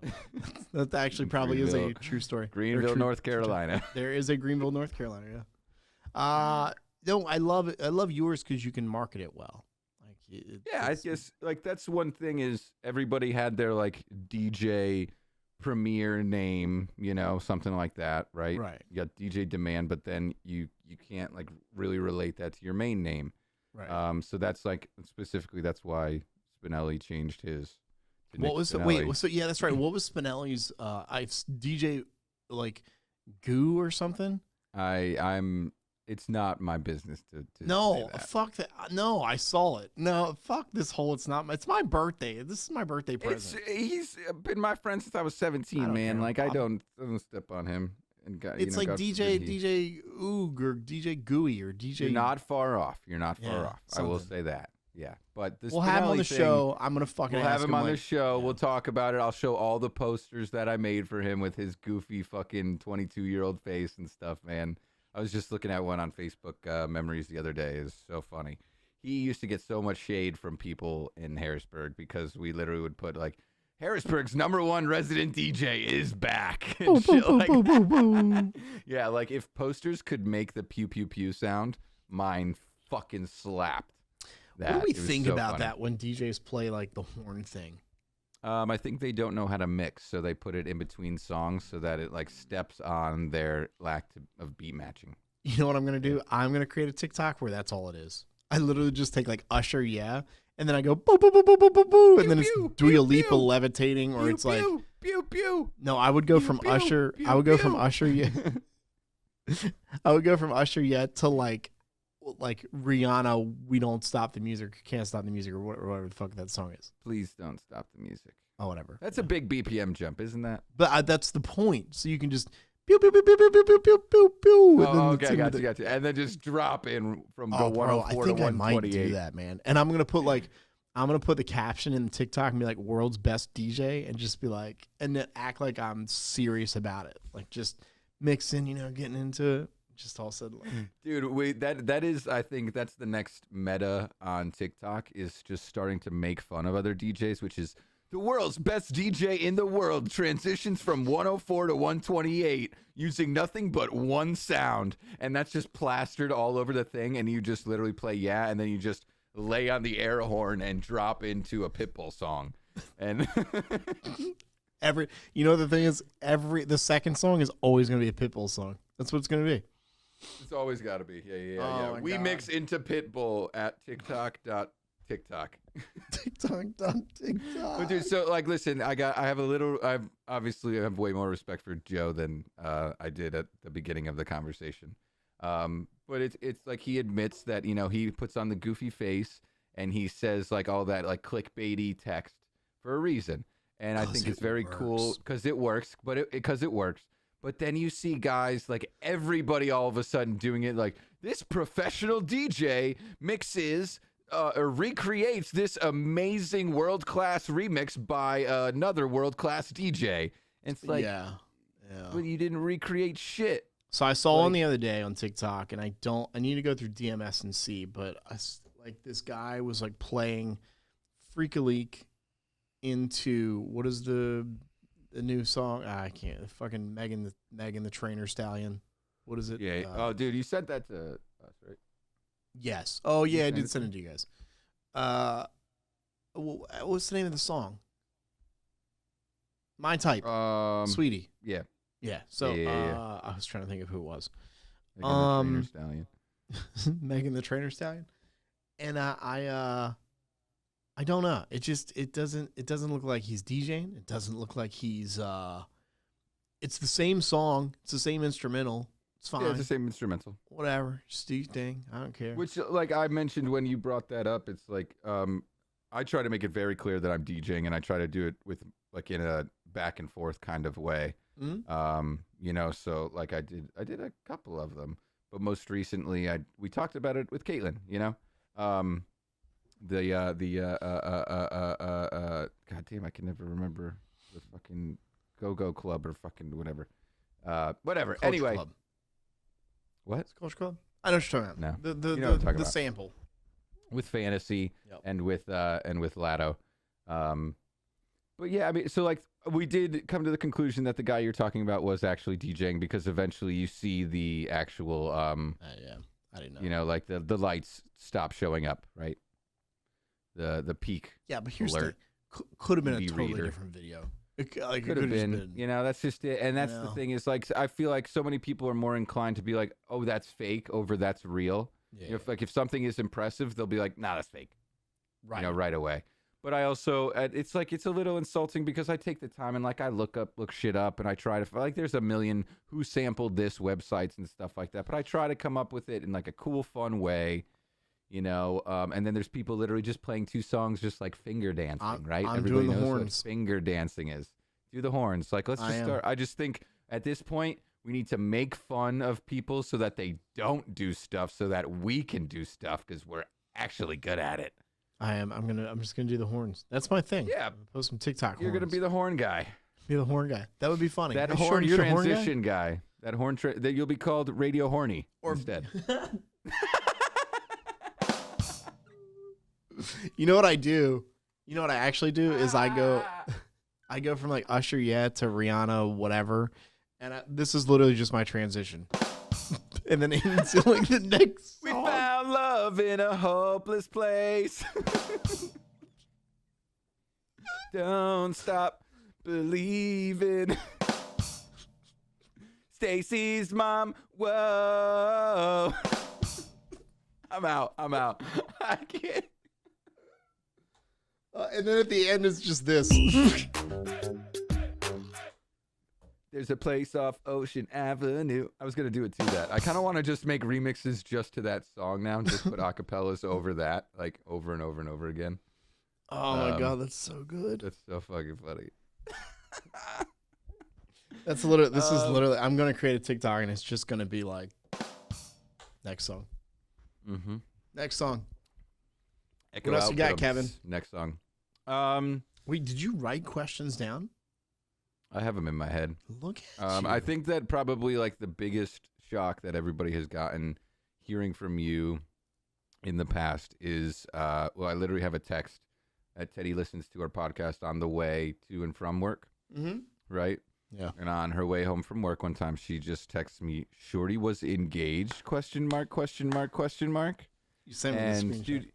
That actually probably is a true story. Greenville, North Carolina. There is a Greenville, North Carolina. Yeah. No, I love it. I love yours because you can market it well. Like, I guess like that's one thing is everybody had their like DJ premier name, something like that, right? Right. You got DJ Demand, but then you can't like really relate that to your main name. Right. So that's like specifically that's why Spinelli changed his. to What Nick was Spinelli. So yeah, that's right. What was Spinelli's? DJ like Goo or something. It's not my business to No, say that. fuck that. No, I saw it. No, fuck this whole. It's not. It's my birthday. This is my birthday present. He's been my friend since I was 17, I don't man. care. Like I don't step on him. And It's like DJ Oog or DJ Gooey or DJ. You're not far off. You're not far Yeah, off. I will something. say that. Yeah, but this We'll have him on the Spinelli thing, show. I'm gonna fucking. We'll have ask him on like, the show. yeah. We'll talk about it. I'll show all the posters that I made for him with his goofy fucking 22-year-old face and stuff, man. I was just looking at one on Facebook Memories the other day. It's so funny. he used to get so much shade from people in Harrisburg because we literally would put like, Harrisburg's #1 resident DJ is back. And shit like that. Yeah, like if posters could make the pew pew pew sound, mine fucking slapped. That. What do we think about that when DJs play like the horn thing? I think they don't know how to mix, so they put it in between songs so that it like steps on their lack of beat matching. You know what I'm gonna do? I'm gonna create a TikTok where that's all it is. I literally just take like Usher, yeah, and then I go boo boo boo boo boo boo boo, and then it's Dua Lipa levitating, or it's like pew pew. No, I would go from Usher. I would go from Usher, yeah. I would go from Usher, yeah, to like Rihanna. We don't stop the music, can't stop the music, or whatever the fuck that song is. Please don't stop the music. Oh, whatever. That's a big BPM jump, isn't that? But that's the point. So you can just pew pew pew pew pew pew pew pew pew pew. Oh, okay, gotcha. And then just drop in from the 104 bro, to I think 128. I might do that, man. And I'm gonna put the caption in the TikTok and be like "World's Best DJ" and just be like, and then act like I'm serious about it, like just mixing, getting into it. Just all said, dude. That is, I think that's the next meta on TikTok is just starting to make fun of other DJs, which is the world's best DJ in the world transitions from 104 to 128 using nothing but one sound, and that's just plastered all over the thing. And you just literally play and then you just lay on the air horn and drop into a Pitbull song, and the thing is, the second song is always gonna be a Pitbull song. That's what it's gonna be. It's always got to be. Yeah. Oh We God. mix into Pitbull at TikTok.TikTok. TikTok. But dude, so like, listen, I have way more respect for Joe than I did at the beginning of the conversation. But it's like he admits that, he puts on the goofy face and he says like all that like clickbaity text for a reason. And I think it's very cool because it works, because it works. But then you see guys like everybody all of a sudden doing it like this professional DJ mixes or recreates this amazing world-class remix by another world-class DJ. And it's like, yeah. But you didn't recreate shit. So I saw one the other day on TikTok, and I need to go through DMS and see, but this guy was like playing Freak a Leak into, what is the new song? I can't. Fucking Megan the Trainer Stallion. What is it? Yeah. Dude, you sent that to us, right? Yes. Oh, yeah, I did send it to you guys. What's the name of the song? My Type. Sweetie. Yeah. Yeah. So I was trying to think of who it was. Megan the Trainer Stallion. Megan the Trainer Stallion. And I don't know. It doesn't look like he's DJing. It doesn't look like he's it's the same song. It's the same instrumental. It's fine. Yeah, it's the same instrumental. Whatever. Just do your thing. I don't care. Which, like I mentioned when you brought that up, it's like I try to make it very clear that I'm DJing, and I try to do it with like in a back and forth kind of way. Mm-hmm. So like I did a couple of them, but most recently we talked about it with Caitlin. God damn, I can never remember the fucking Go-Go Club or fucking whatever. Whatever. Culture Anyway. Club. What? It's Culture Club? I know what you're talking about. No. The You know what I'm talking the about. sample. With Fantasy Yep. and with Lado. But yeah, I mean, so like we did come to the conclusion that the guy you're talking about was actually DJing because eventually you see the actual Yeah, I didn't know. like the lights stop showing up, right? The peak. Yeah, but here's alert. the could have been a TV totally reader. different video. It Could have been, that's just it. And that's the thing is like, I feel like so many people are more inclined to be like, oh, that's fake over that's real. Yeah. If something is impressive, they'll be like, nah, that's fake. Right. Right away. But I also, it's like, it's a little insulting because I take the time and like I look shit up and I try to, like there's a million who sampled this websites and stuff like that. But I try to come up with it in like a cool, fun way, and then there's people literally just playing two songs, just like finger dancing, right? I'm Everybody doing the knows what horns. finger dancing is. Do the horns. Like, let's just start. I just think at this point, we need to make fun of people so that they don't do stuff so that we can do stuff because we're actually good at it. I am. I'm just gonna do the horns. That's my thing. Yeah. Post some TikTok. You're gonna be the horn guy. Be the horn guy. That would be funny. That Hey, horn Shorty, you're the horn guy? transition guy. That horn. That you'll be called Radio Horny instead. You know what I do? You know what I actually do is I go from like Usher to Rihanna whatever, and this is literally just my transition. And then into like the next We song. found love in a hopeless place. Don't stop believing. Stacy's mom. Whoa. I'm out. I can't. And then at the end, it's just this. There's a place off Ocean Avenue. I was going to do it to that. I kind of want to just make remixes just to that song now and just put acapellas over that, like over and over and over again. Oh, my God. That's so good. That's so fucking funny. This is literally, I'm going to create a TikTok, and it's just going to be like, next song. Mm-hmm. Next song. Echo What else you got, outcomes. Kevin? Next song. Wait, did you write questions down? I have them in my head. Look at you. I think that probably like the biggest shock that everybody has gotten hearing from you in the past is, I literally have a text that Teddy listens to our podcast on the way to and from work, right? Yeah. And on her way home from work one time, she just texts me, "Shorty was engaged, question mark, question mark, question mark." You sent me the And screenshot. dude,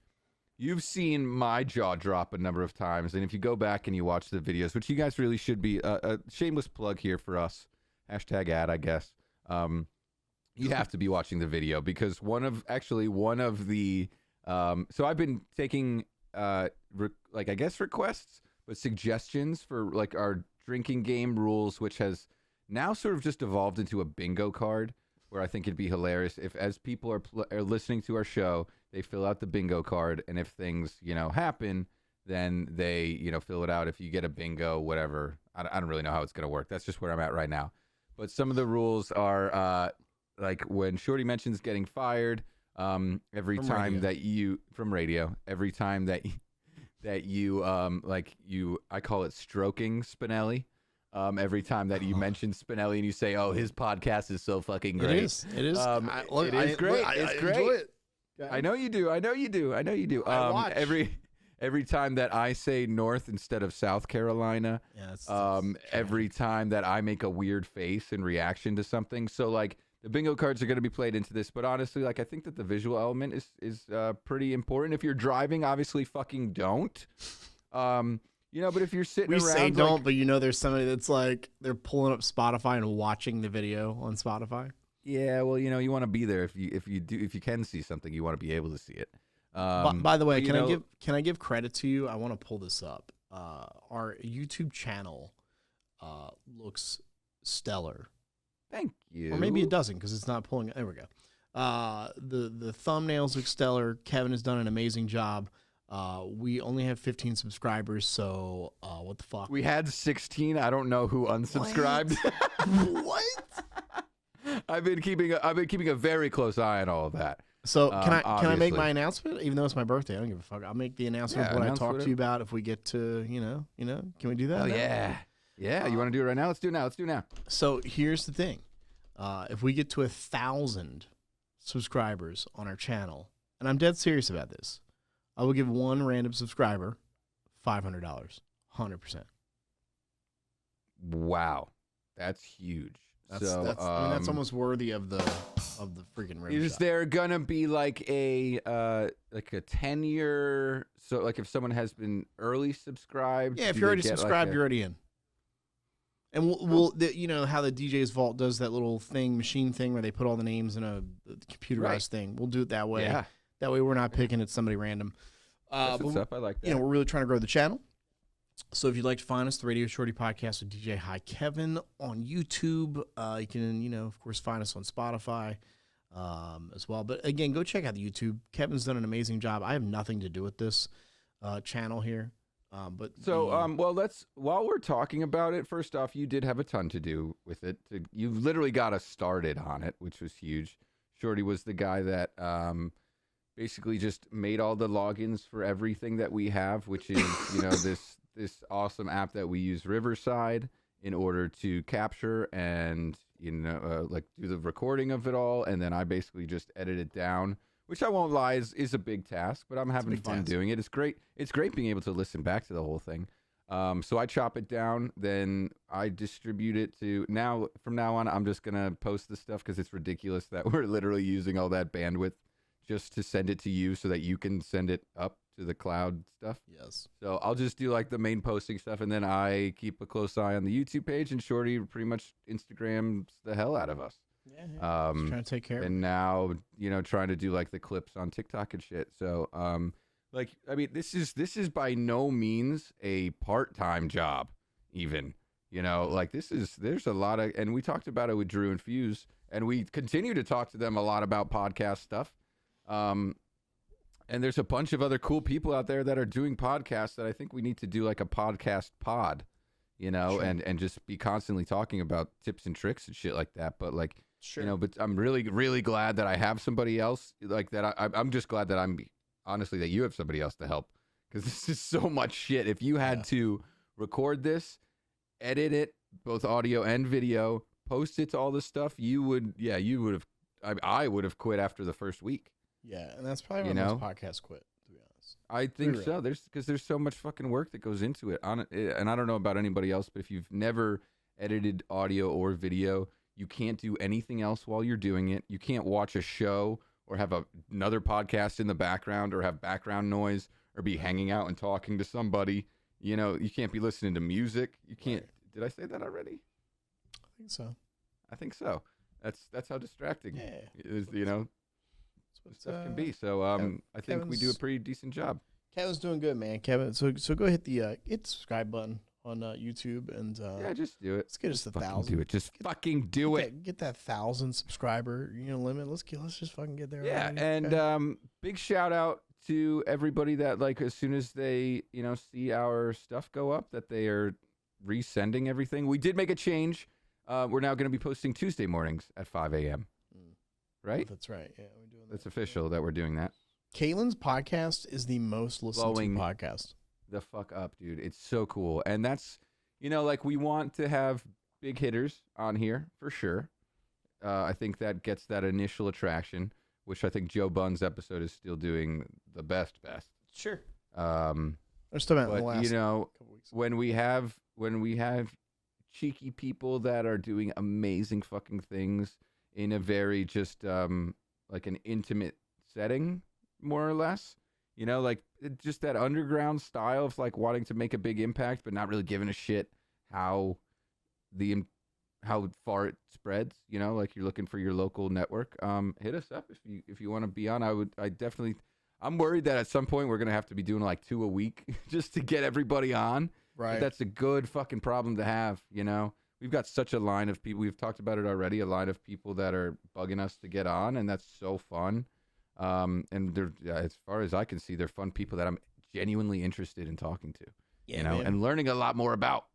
you've seen my jaw drop a number of times, and if you go back and you watch the videos, which you guys really should be, a shameless plug here for us, #ad, I guess. You have to be watching the video because one of the, so I've been taking, requests, but suggestions for like our drinking game rules, which has now sort of just evolved into a bingo card, where I think it'd be hilarious if, as people are listening to our show, they fill out the bingo card, and if things, happen, then they, fill it out. If you get a bingo, whatever. I don't really know how it's going to work. That's just where I'm at right now. But some of the rules are, like when Shorty mentions getting fired, every From time radio. that you, from radio, every time that you, I call it stroking Spinelli. Every time that you mention Spinelli and you say, "Oh, his podcast is so fucking great." It is. It is great. It's great. Enjoy it. I know you do. I watch. Every time that I say North instead of South Carolina, every time that I make a weird face in reaction to something. So like the bingo cards are going to be played into this, but honestly, like I think that the visual element is pretty important. If you're driving, obviously fucking don't. But if you're sitting around, say don't, but there's somebody that's like they're pulling up Spotify and watching the video on Spotify. Yeah, well, you want to be there if you can see something, you want to be able to see it. By the way, can I give credit to you? I want to pull this up. Our YouTube channel looks stellar. Thank you. Or maybe it doesn't because it's not pulling. There we go. The thumbnails look stellar. Kevin has done an amazing job. We only have 15 subscribers, so what the fuck? We had 16. I don't know who unsubscribed. What? I've been keeping a very close eye on all of that. So can I make obviously. my announcement? Even though it's my birthday, I don't give a fuck. I'll make the announcement of what I talked to you about if we get to Can we do that? Oh yeah. You want to do it right now? Let's do it now. So here's the thing: if we get to 1,000 subscribers on our channel, and I'm dead serious about this, I will give one random subscriber $500, 100%. Wow, that's huge. That's almost worthy of the freaking rim Is shot. there gonna be like a 10-year? So like if someone has been early subscribed, Yeah, if do you're they already get, subscribed, like, you're already in. And we'll how the DJ's Vault does that little machine thing where they put all the names in a computerized thing. We'll do it that way. Yeah. That way we're not picking at somebody random. That's what's up. I like that. We're really trying to grow the channel. So if you'd like to find us, the Radio Shorty Podcast with DJ Hi Kevin on YouTube. You can, of course, find us on Spotify as well. But again, go check out the YouTube. Kevin's done an amazing job. I have nothing to do with this channel here. While we're talking about it, first off, you did have a ton to do with it. You literally got us started on it, which was huge. Shorty was the guy that basically just made all the logins for everything that we have, which is, this awesome app that we use, Riverside, in order to capture and, do the recording of it all. And then I basically just edit it down which I won't lie is a big task, but I'm having fun doing it. It's great. It's great being able to listen back to the whole thing. So I chop it down, then I distribute it to from now on, I'm just going to post the stuff because it's ridiculous that we're literally using all that bandwidth just to send it to you so that you can send it up to the cloud stuff. Yes. So I'll just do like the main posting stuff, and then I keep a close eye on the YouTube page, and Shorty pretty much Instagrams the hell out of us. Yeah. Just trying to take care of it. And now, trying to do like the clips on TikTok and shit. So, this is by no means a part-time job, even. There's a lot of, and we talked about it with Drew and Fuse, and we continue to talk to them a lot about podcast stuff. And there's a bunch of other cool people out there that are doing podcasts that I think we need to do like a podcast pod, sure. and just be constantly talking about tips and tricks and shit like that. But like, sure. But I'm really, really glad that I have somebody else like that. I'm just glad that honestly that you have somebody else to help, because this is so much shit. If you had to record this, edit it, both audio and video, post it to all this stuff, you would have, I would have quit after the first week. Yeah, and that's probably when most podcasts quit, to be honest. I think so. There's so much fucking work that goes into it. And I don't know about anybody else, but if you've never edited audio or video, you can't do anything else while you're doing it. You can't watch a show or have another podcast in the background or have background noise or be hanging out and talking to somebody. You can't be listening to music. You can't. Did I say that already? I think so. That's how distracting it is, stuff can be. So I think we do a pretty decent job. Kevin's doing good, man. Kevin, so go hit the subscribe button on YouTube and just do it. Let's get us 1,000. Do it. Just fucking do it. Get that 1,000 subscriber limit. Let's just fucking get there. Yeah, already. And big shout out to everybody that like as soon as they see our stuff go up that they are resending everything. We did make a change. We're now going to be posting Tuesday mornings at 5 a.m. Right? Oh, that's right. Yeah, we're doing that. That's official that we're doing that. Caitlin's podcast is the most listened to podcast. The fuck up, dude. It's so cool. And that's, we want to have big hitters on here for sure. I think that gets that initial attraction, which I think Joe Bunn's episode is still doing the best. Sure. There's still about the last couple weeks. when we have cheeky people that are doing amazing fucking things in a very just like an intimate setting, more or less, just that underground style of like wanting to make a big impact but not really giving a shit how far it spreads, like you're looking for your local network. Hit us up if you want to be on. I'm worried that at some point we're gonna have to be doing like 2 a week just to get everybody on. Right. But that's a good fucking problem to have, We've got such a line of people. We've talked about it already. A line of people that are bugging us to get on, and that's so fun. And they're, as far as I can see, they're fun people that I'm genuinely interested in talking to. Yeah, and learning a lot more about.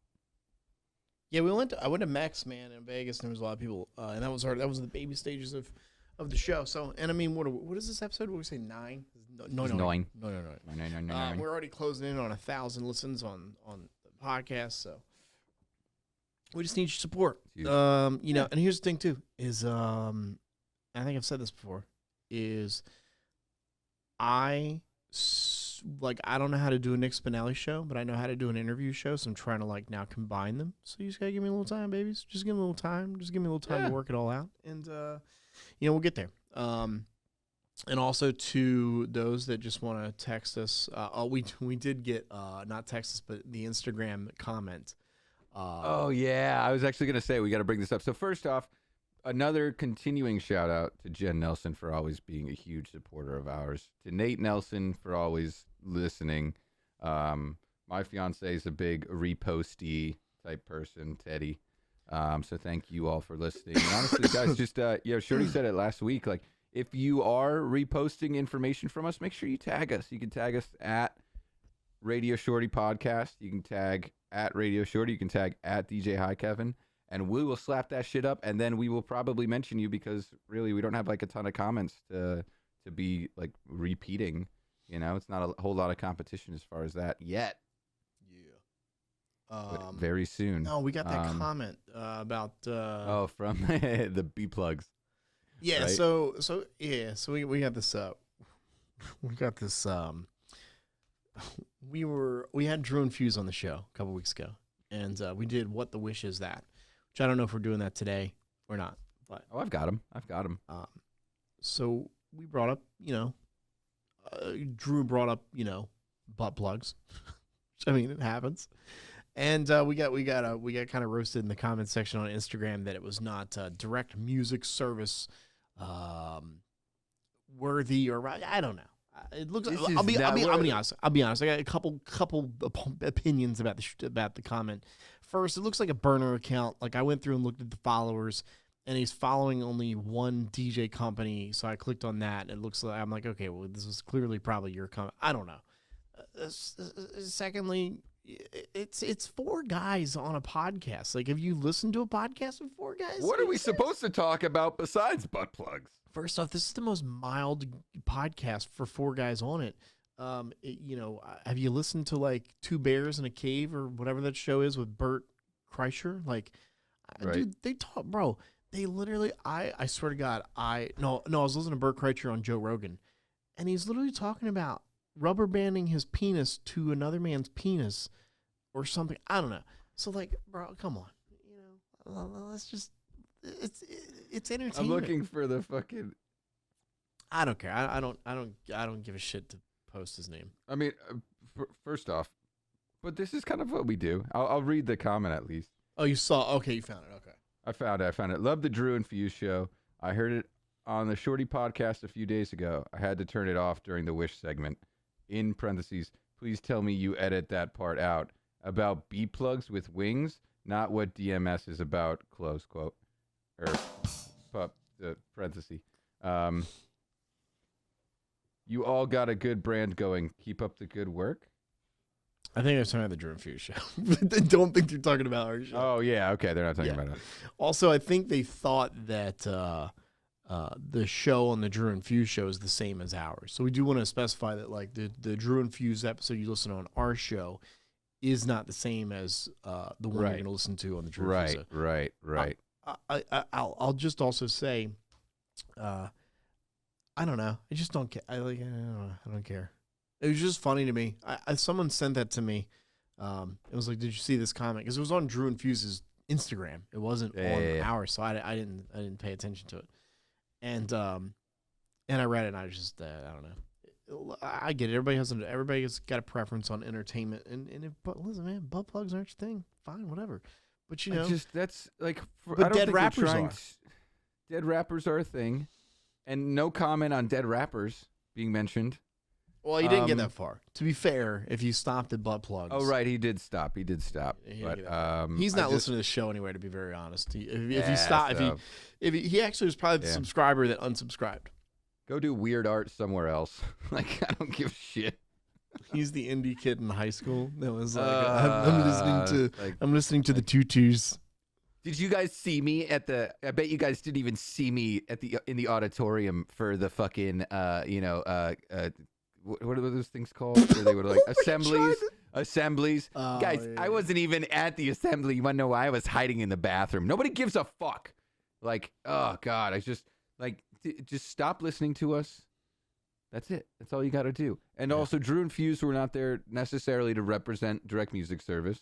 Yeah, I went to Max, man, in Vegas, and there was a lot of people, and that was the baby stages of the show. So, and I mean, what is this episode? What did we say, 9? No. We're already closing in on 1,000 listens on the podcast, so. We just need your support. And here's the thing too, is I think I've said this before, is I don't know how to do a Nick Spinelli show, but I know how to do an interview show, so I'm trying to like now combine them. So you just gotta give me a little time, babies. Just give me a little time. Just give me a little time to work it all out, and we'll get there. And also to those that just want to text us, we did get not text us, but the Instagram comment. Oh, yeah. I was actually going to say we got to bring this up. So first off, another continuing shout out to Jen Nelson for always being a huge supporter of ours. To Nate Nelson for always listening. My fiance is a big reposty type person, Teddy. So thank you all for listening. And honestly, guys, just, Shorty said it last week. Like, if you are reposting information from us, make sure you tag us. You can tag us at Radio Shorty Podcast. You can tag at Radio Shorty. You can tag at DJ Hi Kevin, and we will slap that shit up, and then we will probably mention you because really we don't have like a ton of comments to be like repeating. It's not a whole lot of competition as far as that yet. Yeah. But very soon. No, we got that comment about. From the B plugs. Yeah. Right? So we got this we got this. We had Drew and Fuse on the show a couple weeks ago, and we did What the Wish Is That, which I don't know if we're doing that today or not. But I've got him. so we brought up, Drew brought up, butt plugs. I mean, it happens. And we got kind of roasted in the comment section on Instagram that it was not direct music service worthy, or I don't know. It looks. I'll be honest. I got a couple opinions about the comment. First, it looks like a burner account. Like, I went through and looked at the followers, and he's following only one DJ company. So I clicked on that, and it looks like, I'm like, okay, well, this is clearly probably your comment. I don't know. Secondly, it's four guys on a podcast. Like, have you listened to a podcast with four guys? What are we supposed to talk about besides butt plugs? First off, this is the most mild podcast for four guys on it. Have you listened to like Two Bears in a Cave or whatever that show is with Bert Kreischer? Like, right. Dude, they talk, bro. They literally, I swear to God, I was listening to Bert Kreischer on Joe Rogan, and he's literally talking about rubber banding his penis to another man's penis or something. I don't know. So, like, bro, come on. Let's just, it's entertainment. I'm looking for the fucking. I don't care. I don't give a shit to post his name. I mean, first off, but this is kind of what we do. I'll read the comment at least. Oh, you saw? Okay, you found it. Okay. I found it. Love the Drew and Fuse show. I heard it on the Shorty podcast a few days ago. I had to turn it off during the Wish segment. In parentheses, please tell me you edit that part out. About bee plugs with wings, not what DMS is about, close quote. Or parenthesis. You all got a good brand going. Keep up the good work. I think they're talking about the Drew and Fuse show. They don't think they're talking about our show. Oh, yeah. Okay. They're not talking about it. Also, I think they thought that the show on the Drew and Fuse show is the same as ours. So we do want to specify that, like, the Drew and Fuse episode you listen on our show is not the same as the one you're going to listen to on the Drew and Fuse show. Right. I'll just also say, I don't know. I just don't care. I don't care. It was just funny to me. Someone sent that to me. It was like, did you see this comment? Because it was on Drew and Fuse's Instagram. It wasn't on ours, so I didn't pay attention to it. And I read it, and I just I don't know. I get it. Everybody's got a preference on entertainment, but listen, man, butt plugs aren't your thing. Fine, whatever. But that's like. But dead rappers are. Dead rappers are a thing, and no comment on dead rappers being mentioned. Well, he didn't get that far. To be fair, if you stopped at butt plugs. Oh, right, he did stop. But he's not listening to the show anyway. To be very honest, if he actually was probably the subscriber that unsubscribed. Go do weird art somewhere else. Like, I don't give a shit. He's the indie kid in high school that was like, I'm listening to the Tutus. Did you guys see me at the? I bet you guys didn't even see me in the auditorium for the fucking what are those things called? Where they were like assemblies. Oh, guys, yeah. I wasn't even at the assembly. You want to know why? I was hiding in the bathroom. Nobody gives a fuck. Like, oh God, I just like just stop listening to us. That's it. That's all you got to do. And also, Drew and Fuse were not there necessarily to represent direct music service.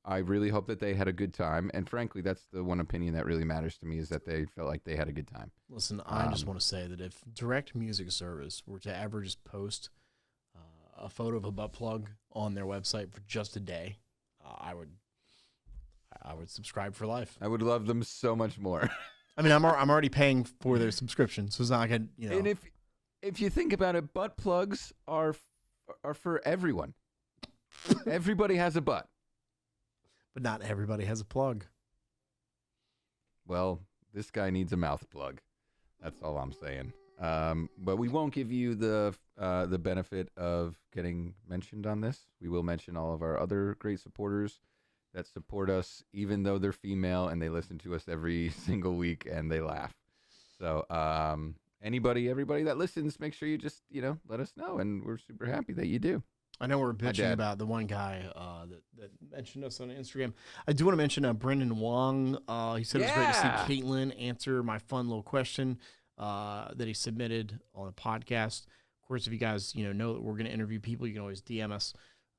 I really hope that they had a good time. And frankly, that's the one opinion that really matters to me, is that they felt like they had a good time. Listen, I just want to say that if direct music service were to ever just post a photo of a butt plug on their website for just a day, I would subscribe for life. I would love them so much more. I mean, I'm already paying for their subscription, so it's not like And if you think about it, butt plugs are for everyone. Everybody has a butt. But not everybody has a plug. Well, this guy needs a mouth plug. That's all I'm saying. But we won't give you the benefit of getting mentioned on this. We will mention all of our other great supporters that support us, even though they're female and they listen to us every single week and they laugh. So everybody that listens, make sure you just let us know, and we're super happy that you do. I know we're bitching about the one guy that mentioned us on Instagram. I do want to mention Brendan Wong. He said it was great to see Caitlin answer my fun little question that he submitted on the podcast. course, if you guys, know that we're going to interview people, you can always DM us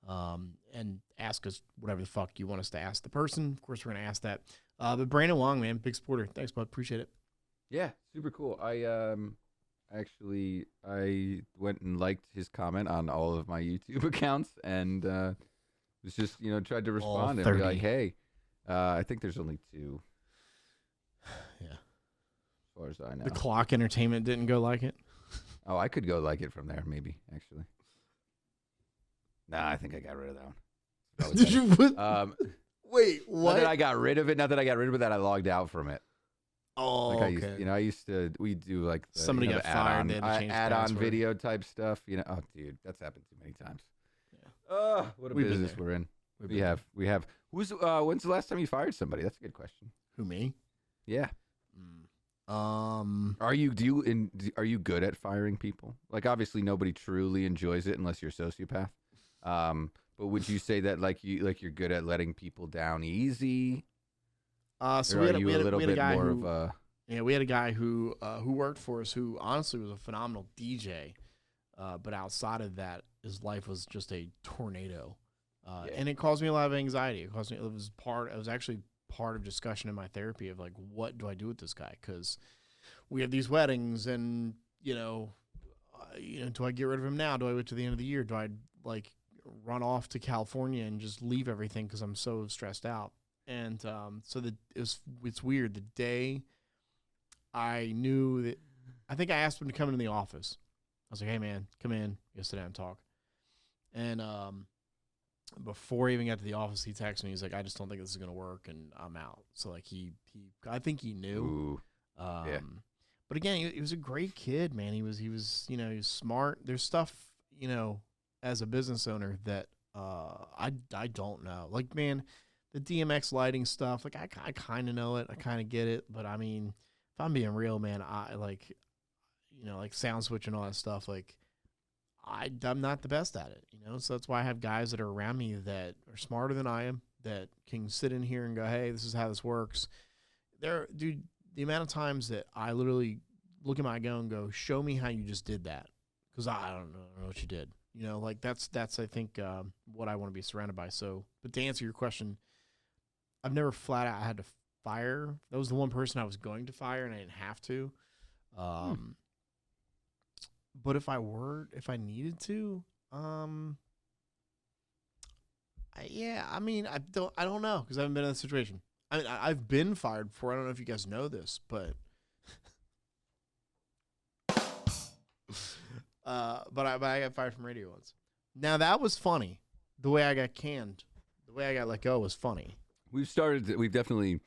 and ask us whatever the fuck you want us to ask the person. Of course, we're going to ask that. But Brandon Wong, man, big supporter. Thanks, bud. Appreciate it. Yeah, super cool. I went and liked his comment on all of my YouTube accounts and was just, tried to respond and be like, hey, I think there's only 2. Yeah. As far as I know. The Clock Entertainment didn't go like it? Oh, I could go like it from there, maybe, actually. Nah, I think I got rid of that one. Did you put... Wait, what? Not that I got rid of it, that I logged out from it. Oh, like okay. I used to, we do like the, somebody got fired. They had to change add-on password. video type stuff. Oh, dude, that's happened too many times. Yeah. What a business we're in. We have. When's the last time you fired somebody? That's a good question. Who, me? Yeah. Are you good at firing people? Like, obviously nobody truly enjoys it unless you're a sociopath. But would you say that you're good at letting people down easy? So we had a guy we had a guy who worked for us who honestly was a phenomenal DJ, but outside of that, his life was just a tornado, and it caused me a lot of anxiety. It was actually part of discussion in my therapy of like, what do I do with this guy? Because we have these weddings, and do I get rid of him now? Do I wait to the end of the year? Do I run off to California and just leave everything because I'm so stressed out? And so it's weird. The day I knew that, I think I asked him to come into the office. I was like, hey, man, come in. Go sit down and talk. And before he even got to the office, he texted me. He's like, I just don't think this is going to work, and I'm out. So, I think he knew. Yeah. But again, he was a great kid, man. He was smart. There's stuff, as a business owner that I don't know. Like, man, the DMX lighting stuff, I kind of know it. I kind of get it. But, I mean, if I'm being real, man, I sound switch and all that stuff, I'm not the best at it, So that's why I have guys that are around me that are smarter than I am, that can sit in here and go, hey, this is how this works. Dude, the amount of times that I literally look at my go and go, show me how you just did that. Because I don't know what you did. That's I think, what I want to be surrounded by. So, but to answer your question, I've never flat out had to fire. That was the one person I was going to fire, and I didn't have to. But if I needed to, I don't know, because I haven't been in that situation. I mean, I've been fired before. I don't know if you guys know this, but but I got fired from radio once. Now that was funny. The way I got canned, the way I got let go was funny. We've definitely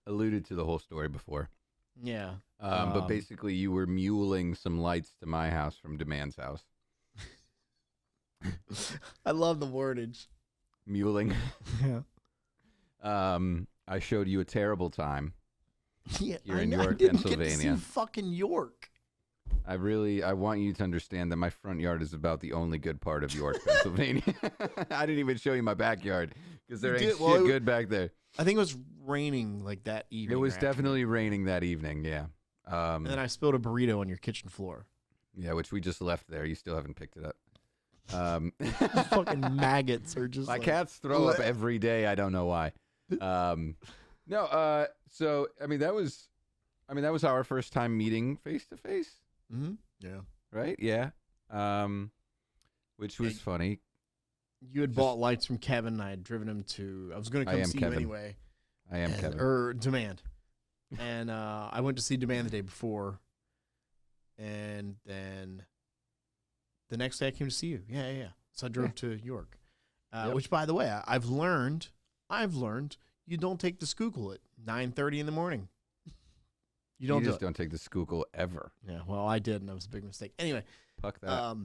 alluded to the whole story before. Yeah. But basically you were muling some lights to my house from Demand's house. I love the wordage. Muling. Yeah. I showed you a terrible time. Yeah, here in I York, didn't Pennsylvania. Get to see fucking York. I want you to understand that my front yard is about the only good part of York, Pennsylvania. I didn't even show you my backyard because there ain't shit good back there. I think it was raining that evening. It was definitely raining that evening, yeah. And then I spilled a burrito on your kitchen floor. Yeah, which we just left there. You still haven't picked it up. Fucking maggots are just my cats throw up every day. I don't know why. No, so that was our first time meeting face to face. Mm-hmm. Yeah. Right? Yeah. Which was funny. You had bought lights from Kevin, and I had driven him to. I was going to come see Kevin. you anyway. I am Kevin. Or Demand. And I went to see Demand the day before. And then the next day I came to see you. Yeah. So I drove to York. Which, by the way, I've learned you don't take the Schuylkill at 9:30 in the morning. You just don't take the Schuylkill ever. Yeah, well, I did, and that was a big mistake. Anyway. Fuck that.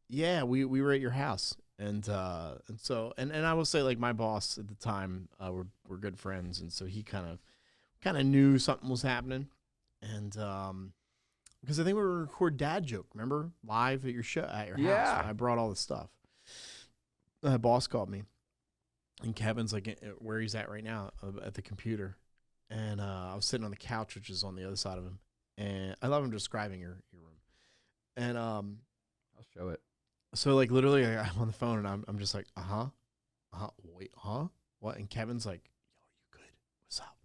Yeah, we were at your house. And so I will say, my boss at the time, we're good friends, and so he kind of knew something was happening. And because I think we were record Dad Joke, remember? Live at your show, at your house. I brought all this stuff. My boss called me, and Kevin's where he's at right now at the computer. And I was sitting on the couch, which is on the other side of him. And I love him describing your room. And I'll show it. so like literally I'm on the phone and I'm just like, wait, what? And Kevin's like, yo, you good? What's up?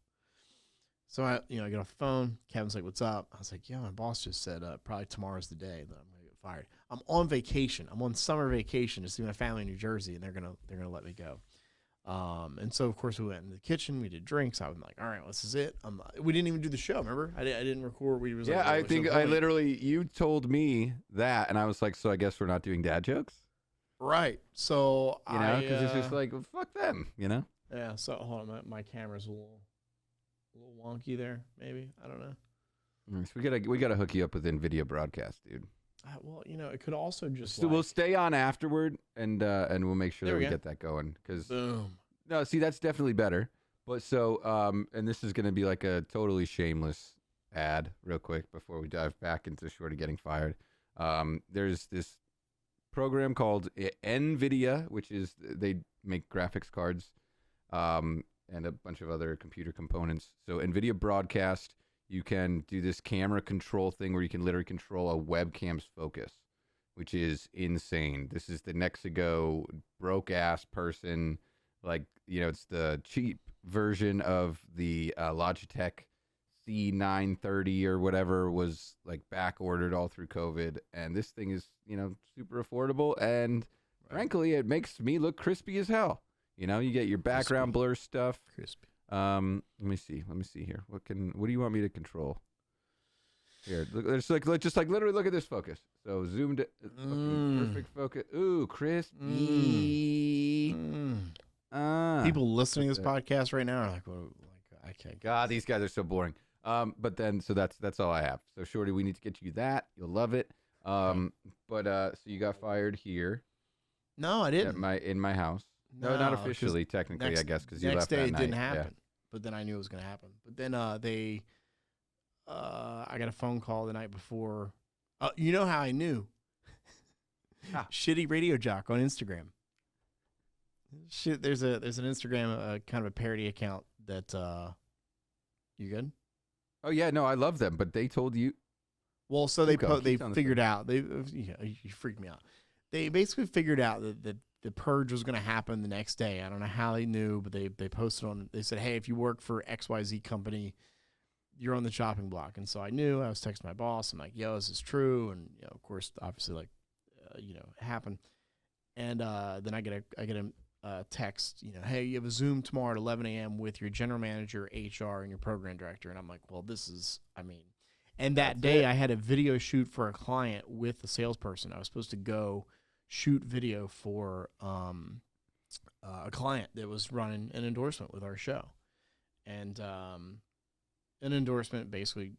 So I get off the phone. Kevin's like, what's up? I was like, yeah, my boss just said probably tomorrow's the day that I'm gonna get fired. I'm on vacation. I'm on summer vacation to see my family in New Jersey, and they're gonna let me go. And so of course we went in the kitchen. We did drinks. I was like, all right, well, this is it. We didn't even do the show. Remember, I didn't record. We was Yeah, like, I think I literally you told me that, and I was like, so I guess we're not doing dad jokes, right. So because it's just like, well, fuck them, Yeah. So hold on, my camera's a little wonky there. Maybe I don't know. So we gotta hook you up with NVIDIA broadcast, dude. Well, it could also just. So we'll stay on afterward, and we'll make sure that we get that going. Cause boom. No, see, that's definitely better. But so, and this is gonna be like a totally shameless ad, real quick, before we dive back into Shorty getting fired. There's this program called NVIDIA, which is they make graphics cards, and a bunch of other computer components. So NVIDIA Broadcast. You can do this camera control thing where you can literally control a webcam's focus, which is insane. This is the Nexigo broke-ass person. Like, it's the cheap version of the Logitech C930 or whatever was, like, back-ordered all through COVID. And this thing is, super affordable. And, frankly, it makes me look crispy as hell. You get your background blur stuff. Crispy. Let me see here. What do you want me to control? Here, look, there's literally look at this focus. So zoomed, perfect focus. Ooh, crispy. People listening to this podcast right now are like, well, I can't. God, these guys are so boring. But then, so that's all I have. So Shorty, we need to get you that. You'll love it. So you got fired here. No, I didn't. In my house. No, not officially, technically, I guess, because you left that night. Next day it didn't happen, but then I knew it was going to happen. But then I got a phone call the night before. You know how I knew? Shitty Radio Jock on Instagram. Shit, there's an Instagram kind of a parody account that. You good? Oh yeah, no, I love them, but they told you. Well, so they figured out you freaked me out. They basically figured out that the purge was going to happen the next day. I don't know how they knew, but they posted on. They said, "Hey, if you work for XYZ company, you're on the chopping block." And so I knew. I was texting my boss. I'm like, "Yo, is this true?" And of course, obviously, it happened. And then I get a text. Hey, you have a Zoom tomorrow at 11 a.m. with your general manager, HR, and your program director. And I'm like, well, this is. And that day I had a video shoot for a client with a salesperson. I was supposed to go shoot video for a client that was running an endorsement with our show. And an endorsement, basically,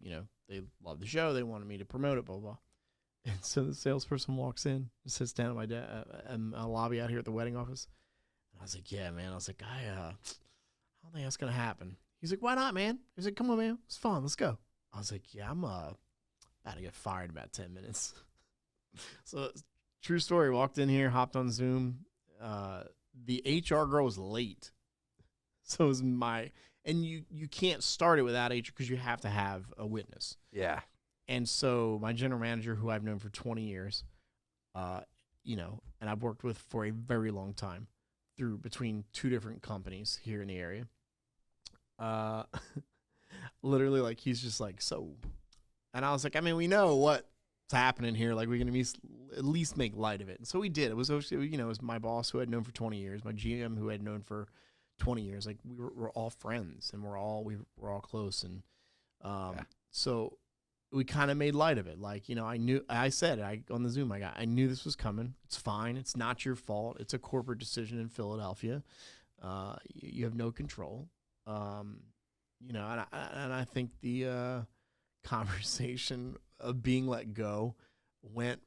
they love the show. They wanted me to promote it, blah, blah. And so the salesperson walks in and sits down at my in a lobby out here at the wedding office. And I was like, yeah, man. I was like, I don't think that's going to happen. He's like, why not, man? He's like, come on, man. It's fun. Let's go. I was like, yeah, I'm about to get fired in about 10 minutes. So true story. Walked in here, hopped on Zoom. The HR girl was late. So it was and you can't start it without HR because you have to have a witness. Yeah. And so my general manager, who I've known for 20 years, and I've worked with for a very long time between two different companies here in the area. Literally, like, he's just like, so. And I was like, we know what's happening here. Like, we're going to at least make light of it. And so we did. It was, it was my boss who I'd known for 20 years, my GM who I'd known for 20 years. Like, we're all friends, and we're all close. And so we kind of made light of it. Like, I knew, I said on the Zoom, I knew this was coming. It's fine. It's not your fault. It's a corporate decision in Philadelphia. You have no control. And I think the conversation of being let go went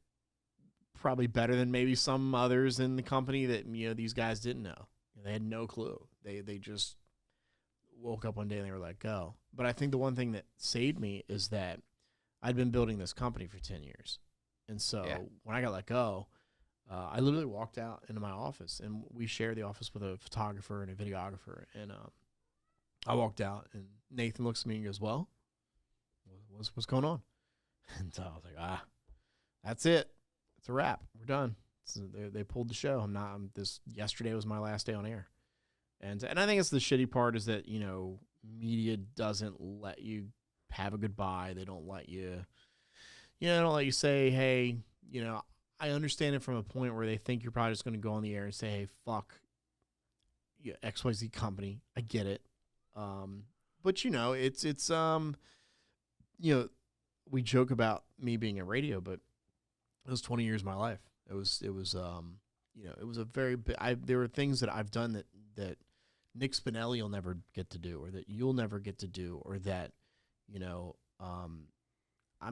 probably better than maybe some others in the company that, these guys didn't know. They had no clue. They just woke up one day and they were let go. But I think the one thing that saved me is that I'd been building this company for 10 years. And so when I got let go, I literally walked out into my office, and we shared the office with a photographer and a videographer. And I walked out, and Nathan looks at me and goes, well, what's going on? And I was like, that's it. It's a wrap. We're done. So they pulled the show. Yesterday was my last day on air. And I think it's the shitty part is that, media doesn't let you have a goodbye. They don't let you, they don't let you say, hey, I understand it from a point where they think you're probably just going to go on the air and say, hey, fuck XYZ company. I get it. But we joke about me being in radio, but it was 20 years of my life. It was it was a very big, there were things that I've done that Nick Spinelli will never get to do, or that you'll never get to do, or that, I'm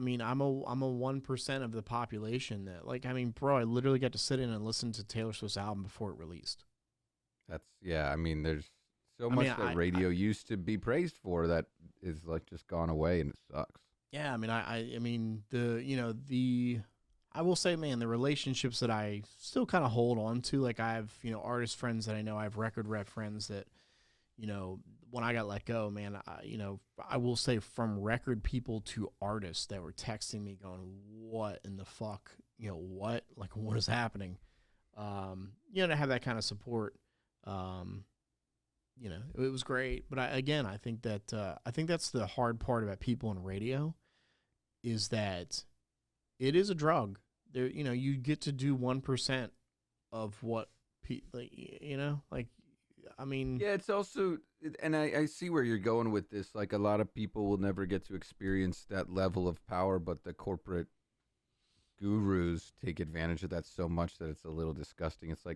a 1% of the population that bro, I literally got to sit in and listen to Taylor Swift's album before it released. There's so much that radio used to be praised for that is just gone away, and it sucks. Yeah, I will say, man, the relationships that I still kind of hold on to, I have, artist friends that I know, I have record rep friends that, when I got let go, man, I will say from record people to artists that were texting me going, what in the fuck, what is happening? To have that kind of support, it was great. But I think that's the hard part about people in radio is that it is a drug. There, you get to do 1% of what yeah, it's also, and I see where you're going with this. A lot of people will never get to experience that level of power, but the corporate gurus take advantage of that so much that it's a little disgusting. It's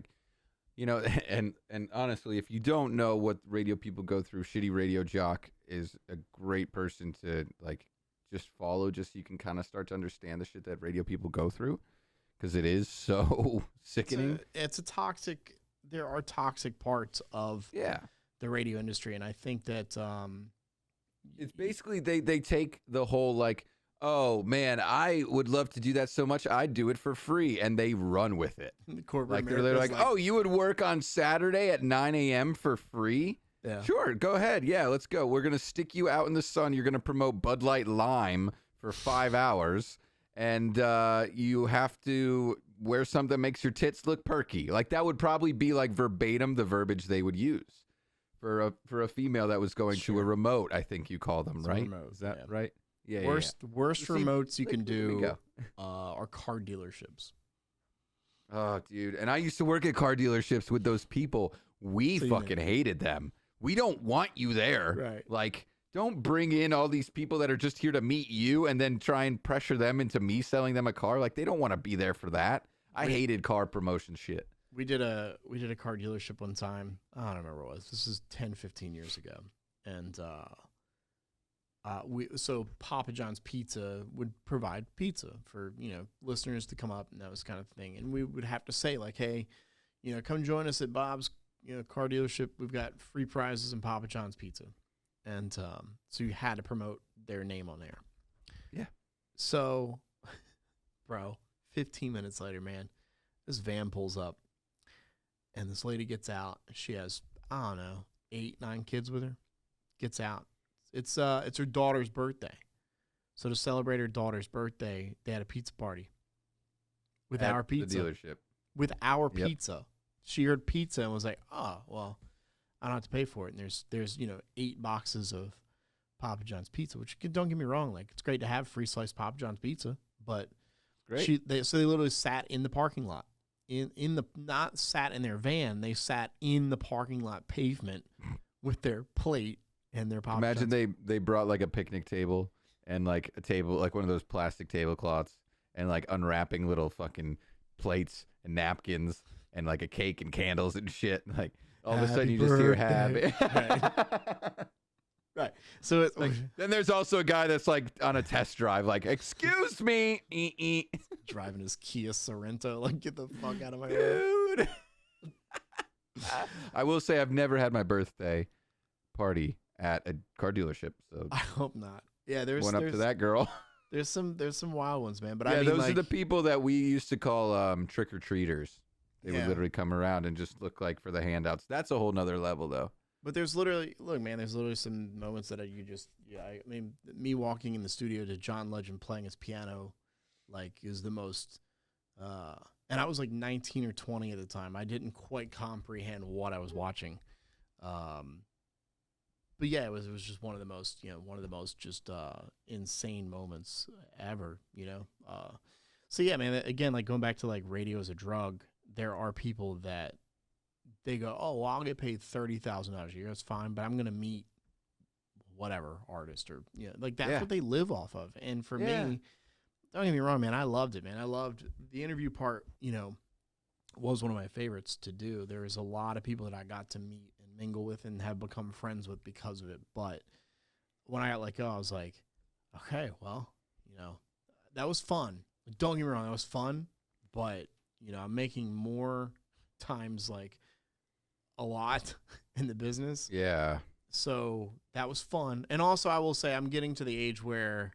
and honestly, if you don't know what radio people go through, Shitty Radio Jock is a great person to just follow, just so you can kind of start to understand the shit that radio people go through, because it is so sickening. It's a toxic. There are toxic parts of the radio industry, and I think that it's basically they take the whole oh man, I would love to do that so much, I'd do it for free, and they run with it. The corporate they're oh, you would work on Saturday at 9 a.m. for free? Yeah. Sure, go ahead. Yeah, let's go. We're going to stick you out in the sun. You're going to promote Bud Light Lime for 5 hours, and you have to wear something that makes your tits look perky. That would probably be verbatim the verbiage they would use for a female that was going to a remote, I think you call them, right? Remote, is that right? Yeah. Worst remotes you can do are car dealerships. Oh, dude. And I used to work at car dealerships with those people. We fucking hated them. We don't want you there. Right. Don't bring in all these people that are just here to meet you and then try and pressure them into me selling them a car. They don't want to be there for that. I hated car promotion shit. We did a car dealership one time. I don't remember what it was. This is 10, 15 years ago. And so Papa John's Pizza would provide pizza for, listeners to come up and that was kind of thing. And we would have to say hey, come join us at Bob's, car dealership. We've got free prizes and Papa John's Pizza. And so you had to promote their name on there. Yeah. So, bro, 15 minutes later, man, this van pulls up and this lady gets out. She has, 8, 9 kids with her. Gets out. It's her daughter's birthday. So to celebrate her daughter's birthday, they had a pizza party with our pizza. The dealership. With our pizza. She heard pizza and was like, oh, well, I don't have to pay for it. And there's 8 boxes of Papa John's pizza, which don't get me wrong, it's great to have free sliced Papa John's pizza, but great. They literally sat in the parking lot. Not sat in their van, they sat in the parking lot pavement with their plate and their Papa John's. Imagine they brought a picnic table and a table, one of those plastic tablecloths, and unwrapping little fucking plates and napkins and a cake and candles and shit. All of a sudden you just hear happy. Right. So it's then there's also a guy that's on a test drive, excuse me, driving his Kia Sorento, get the fuck out of my way, dude. I will say I've never had my birthday party at a car dealership, so I hope not. Yeah, there's up to that girl. There's some wild ones, man. But yeah, those are the people that we used to call trick or treaters. They would literally come around and just look for the handouts. That's a whole nother level, though. But there's literally some moments that me walking in the studio to John Legend playing his piano, Like, is the most, and I was like 19 or 20 at the time. I didn't quite comprehend what I was watching. But yeah, it was just one of the most, just insane moments ever, So yeah, man, again, like going back to like radio as a drug, there are people that they go, oh, well, I'll get paid $30,000 a year. That's fine, but I'm going to meet whatever artist or, like that's what they live off of. And for me, don't get me wrong, man, I loved it, man. I loved the interview part, was one of my favorites to do. There was a lot of people that I got to meet and mingle with and have become friends with because of it. But when I got let go, I was like, okay, well, that was fun. Don't get me wrong, that was fun. But, I'm making more times like a lot in the business. Yeah. So that was fun. And also I will say I'm getting to the age where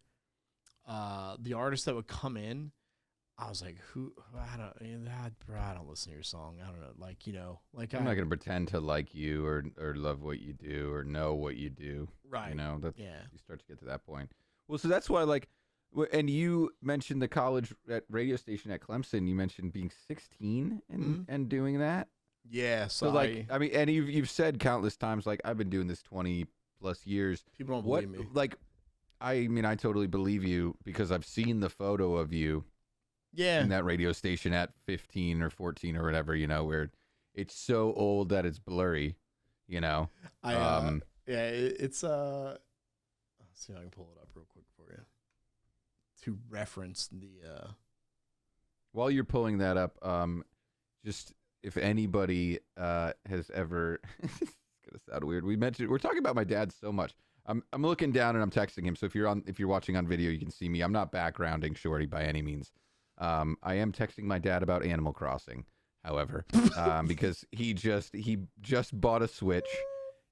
the artists that would come in, I was like, I don't listen to your song. I don't know. Like, I'm not going to pretend to like you or love what you do or know what you do. Right. You start to get to that point. Well, so that's why, like, and you mentioned the college radio station at Clemson. You mentioned being 16 and doing that. Yeah. So like, I mean, and you've said countless times, like, I've been doing this 20 plus years. People don't believe me. Like, I mean, I totally believe you because I've seen the photo of you. Yeah. In that radio station at 15 or 14 or whatever, where it's so old that it's blurry, it's let's see if I can pull it up real quick for you to reference the While you're pulling that up, just if anybody has ever it's gonna sound weird. We're talking about my dad so much. I'm looking down and I'm texting him. So if you're watching on video, you can see me. I'm not backgrounding Shorty by any means. I am texting my dad about Animal Crossing, however, because he just bought a Switch,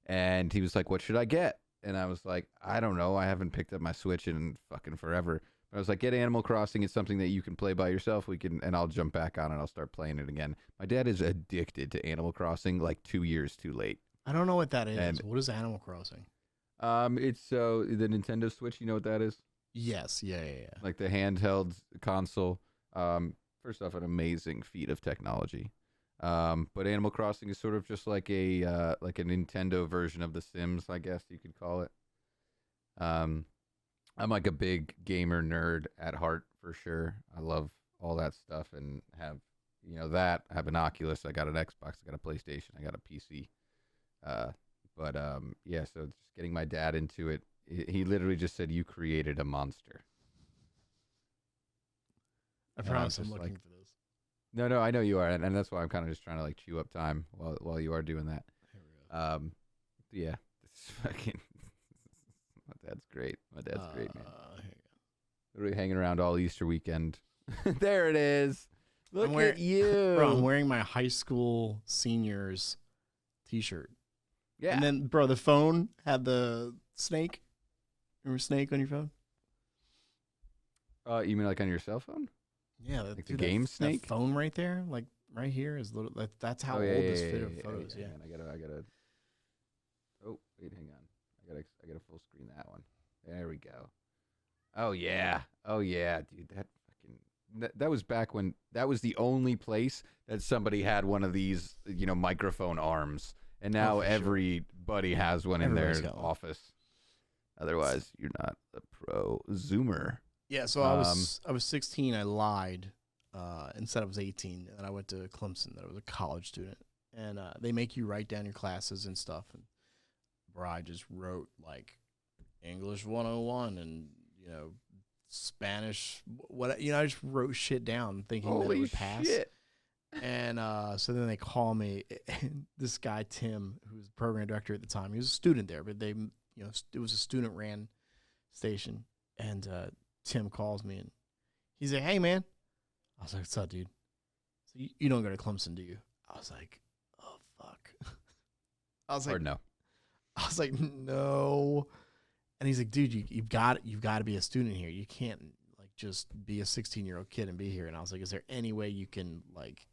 and he was like, "What should I get?" And I was like, "I don't know. I haven't picked up my Switch in fucking forever." But I was like, "Get Animal Crossing. It's something that you can play by yourself. And I'll jump back on and I'll start playing it again." My dad is addicted to Animal Crossing, like 2 years too late. I don't know what that is. What is Animal Crossing? It's the Nintendo Switch. You know what that is? Yes. Yeah. Like the handheld console. First off, an amazing feat of technology. But Animal Crossing is sort of just like a Nintendo version of The Sims, I guess you could call it. I'm like a big gamer nerd at heart for sure. I love all that stuff and have I have an Oculus, I got an Xbox, I got a PlayStation, I got a PC. So just getting my dad into it. He literally just said, "You created a monster." I promise I'm looking for this. No, I know you are, and that's why I'm kind of just trying to like chew up time while you are doing that. Here we go. Yeah, this is fucking. My dad's great. My dad's great, man. Here you go. Literally hanging around all Easter weekend. There it is. Look at you. Bro, I'm wearing my high school seniors T-shirt. Yeah. And then, bro, the phone had the snake. Remember snake on your phone? You mean like on your cell phone? Yeah, like the game Snake. That phone right there, like right here, is little. That's how old this photo is. Yeah. I gotta. Oh wait, hang on. I gotta full screen that one. There we go. Oh yeah, dude. That was back when that was the only place that somebody had one of these, microphone arms, and now everybody has one in their office. Otherwise, you're not a pro Zoomer. Yeah, so I was 16. I lied and said I was 18, and I went to Clemson. That I was a college student, and they make you write down your classes and stuff. And bro, I just wrote like English 101 and Spanish. I just wrote shit down thinking that it would pass. Shit. And so then they call me. This guy Tim, who was the program director at the time, he was a student there, but it was a student ran station, and Tim calls me and he's like, "Hey, man." I was like, "What's up, dude?" So you don't go to Clemson, do you? I was like, "Oh, fuck." I was like, no. I was like, "No." And he's like, "Dude, you've got to be a student here. You can't like just be a 16-year-old kid and be here." And I was like, "Is there any way you can like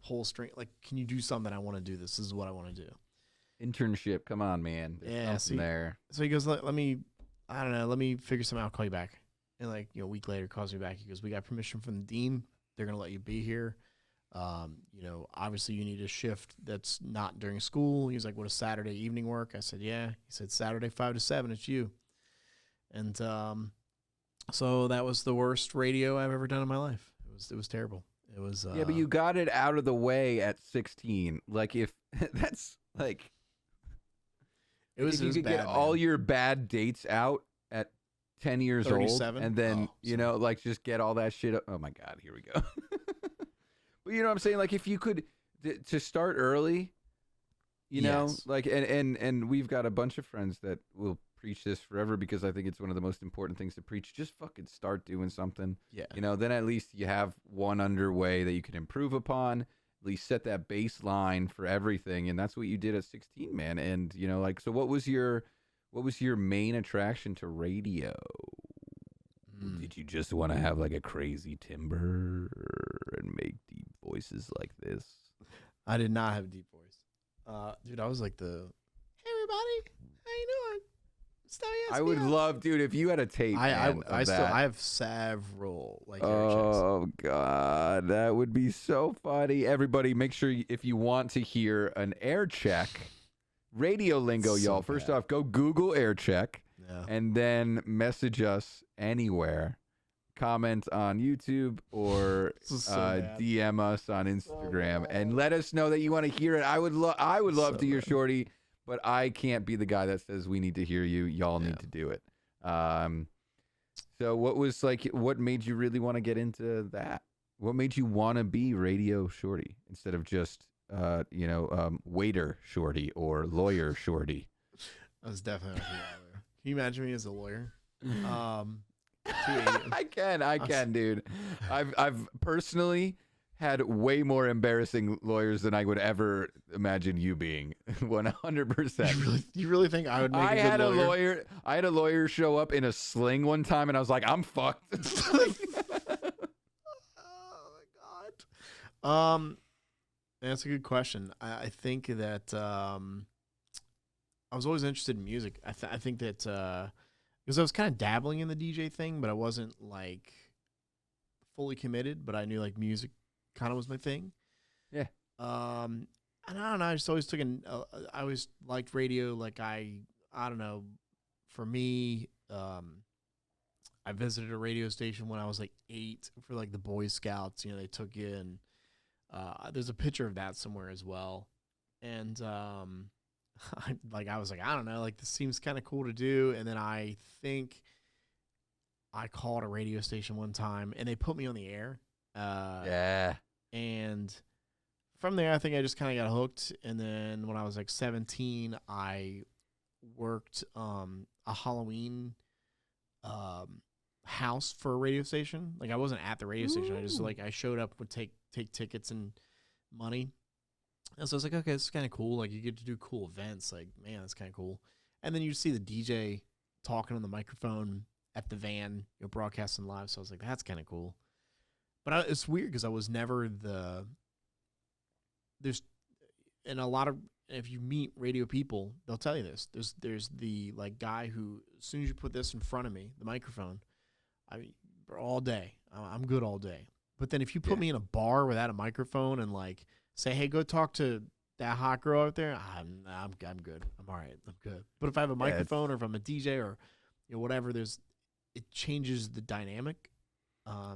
pull string? Like, can you do something? I want to do this. This is what I want to do." Internship. Come on, man. There's something there. So he goes, let me figure something out. I'll call you back. And like, a week later, calls me back. He goes, "We got permission from the dean. They're gonna let you be here. Obviously you need a shift that's not during school." He was like, "What, a Saturday evening work?" I said, "Yeah." He said, "Saturday 5 to 7. It's you." And so that was the worst radio I've ever done in my life. It was terrible. It was. Yeah, but you got it out of the way at 16. Like, if that's like, if you could bad, get all your bad dates out at 10 years old, 37? and then like just get all that shit up. Oh my God, here we go. But you know what I'm saying? Like, if you could to start early, you know, like, and we've got a bunch of friends that will preach this forever because I think it's one of the most important things to preach. Just fucking start doing something. Yeah. You know, then at least you have one underway that you can improve upon. At least set that baseline for everything, and that's what you did at 16, man. And you know, like, so what was your main attraction to radio? Did you just want to have like a crazy timbre and make deep voices like this? I did not have a deep voice. Dude, I was like the, "Hey everybody, how you doing?" I would love, dude, if you had a tape. I have several like. Oh God, that would be so funny. Everybody, make sure if you want to hear an air check, radio lingo, y'all. First off, go Google air check, and then message us anywhere. Comment on YouTube or DM us on Instagram and let us know that you want to hear it. I would love to hear Shorty. But I can't be the guy that says we need to hear you. Y'all need to do it. So what made you really want to get into that? What made you want to be Radio Shorty instead of just, waiter Shorty or lawyer Shorty? I was definitely a lawyer. Can you imagine me as a lawyer? I can, dude. I've personally had way more embarrassing lawyers than I would ever imagine you being. 100%. You really think I would make a good lawyer? I had a lawyer show up in a sling one time, and I was like, I'm fucked. Oh my God. That's a good question. I think that I was always interested in music. I think that because I was kind of dabbling in the DJ thing, but I wasn't like fully committed. But I knew like music kind of was my thing. Yeah. And I don't know. I just always I always liked radio. Like I don't know. For me, I visited a radio station when I was like 8 for like the Boy Scouts. You know, they took you, and there's a picture of that somewhere as well. And I was like, I don't know, like this seems kind of cool to do. And then I think I called a radio station one time, and they put me on the air. And from there, I think I just kind of got hooked. And then when I was like 17, I worked a Halloween house for a radio station. Like I wasn't at the radio station. I just I showed up, would take tickets and money. And so I was like, okay, this is kind of cool. Like you get to do cool events. Like, man, that's kind of cool. And then you see the DJ talking on the microphone at the van, broadcasting live. So I was like, that's kind of cool. But it's weird because I was never and a lot of, if you meet radio people, they'll tell you this. There's the like guy who, as soon as you put this in front of me, the microphone, I mean, all day, I'm good all day. But then if you put me in a bar without a microphone and like say, hey, go talk to that hot girl out there, I'm good. I'm all right. I'm good. But if I have a microphone or if I'm a DJ or whatever, it changes the dynamic.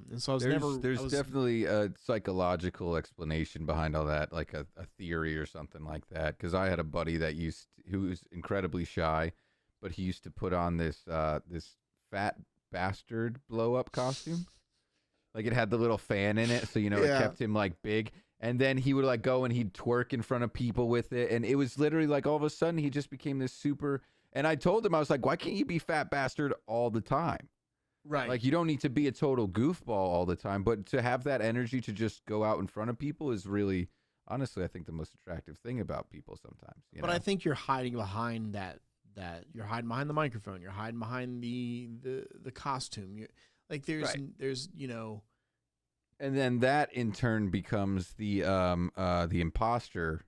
And so there's definitely a psychological explanation behind all that, like a theory or something like that. Because I had a buddy who was incredibly shy, but he used to put on this fat bastard blow up costume. Like it had the little fan in it, so it kept him like big. And then he would like go and he'd twerk in front of people with it, and it was literally like all of a sudden he just became this super. And I told him, I was like, why can't you be fat bastard all the time? Right. Like, you don't need to be a total goofball all the time, but to have that energy to just go out in front of people is really, honestly, I think the most attractive thing about people sometimes. But I think you're hiding behind that you're hiding behind the microphone. You're hiding behind the costume. There's And then that, in turn, becomes the imposter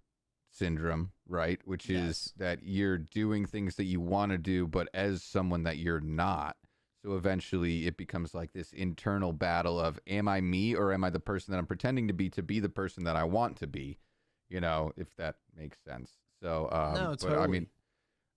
syndrome, right? Which is that you're doing things that you want to do, but as someone that you're not. So eventually it becomes like this internal battle of, am I me or am I the person that I'm pretending to be the person that I want to be? You know, if that makes sense. So, No, but I mean,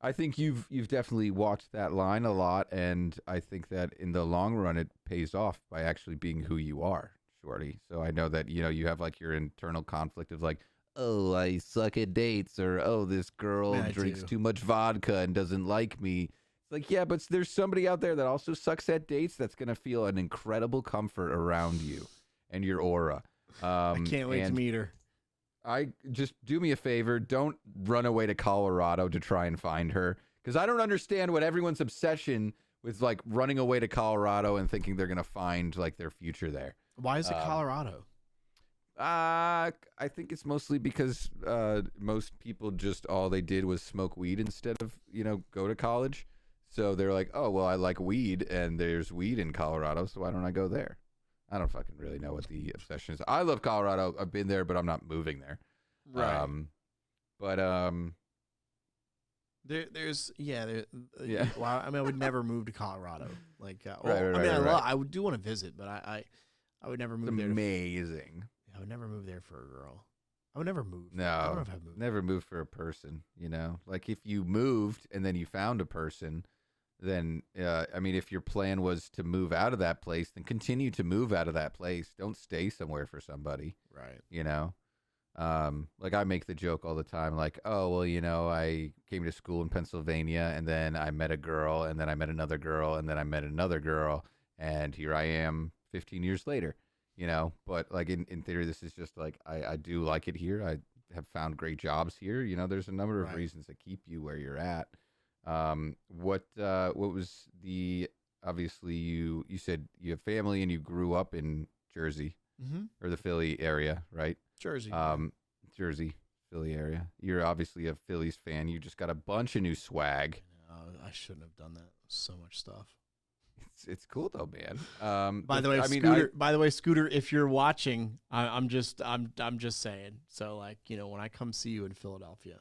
I think you've definitely watched that line a lot, and I think that in the long run it pays off by actually being who you are, Shorty. So I know that, you know, you have like your internal conflict of like, oh, I suck at dates, or oh, this girl Yeah, I drinks do. too much vodka and doesn't like me. It's like, yeah, but there's somebody out there that also sucks at dates that's going to feel an incredible comfort around you and your aura. I can't wait to meet her. I just do me a favor. Don't run away to Colorado to try and find her, because I don't understand what everyone's obsession with, like running away to Colorado and thinking they're going to find like their future there. Why is it Colorado? I think it's mostly because most people just all they did was smoke weed instead of, you know, go to college. So they're like, oh, well, I like weed and there's weed in Colorado, so why don't I go there? I don't fucking really know what the obsession is. I love Colorado. I've been there, but I'm not moving there. Right. There's yeah. Well, I mean, I would never move to Colorado. Like, Right. I do want to visit, but I would never move there. Amazing. I would never move there for a girl. I would never move. No, I don't know if I've moved. Never move for a person. You know, like if you moved and then you found a person, then I mean, if your plan was to move out of that place, then continue to move out of that place. Don't stay somewhere for somebody. Right. You know, like I make the joke all the time, like, oh, well, you know, I came to school in Pennsylvania and then I met a girl and then I met another girl and then I met another girl and here I am 15 years later, you know, but like in theory, this is just like, I do like it here. I have found great jobs here. You know, there's a number of reasons that keep you where you're at. What was the, obviously you said you have family and you grew up in Jersey or the Philly area, right? Jersey. Jersey, Philly area. You're obviously a Phillies fan. You just got a bunch of new swag. I shouldn't have done that. So much stuff. It's cool though, man. By the way, Scooter. By the way, Scooter, if you're watching, I'm just saying. So like, you know, when I come see you in Philadelphia,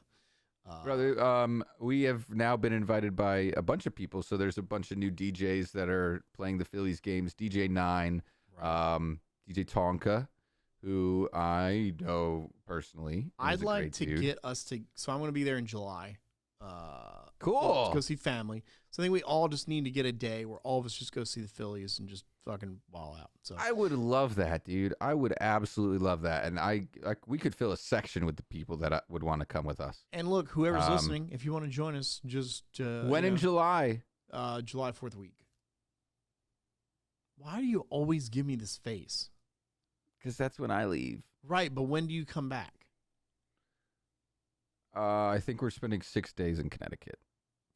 brother, we have now been invited by a bunch of people. So there's a bunch of new DJs that are playing the Phillies games. DJ 9, DJ Tonka, who I know personally. I'd like to get us to. So I'm going to be there in July. Cool. To go see family. So I think we all just need to get a day where all of us just go see the Phillies and just fucking ball out. So I would love that, dude. I would absolutely love that, and we could fill a section with the people that would want to come with us. And look, whoever's listening, if you want to join us, just when in July? July 4th week. Why do you always give me this face? Because that's when I leave. Right, but when do you come back? I think we're spending 6 days in Connecticut.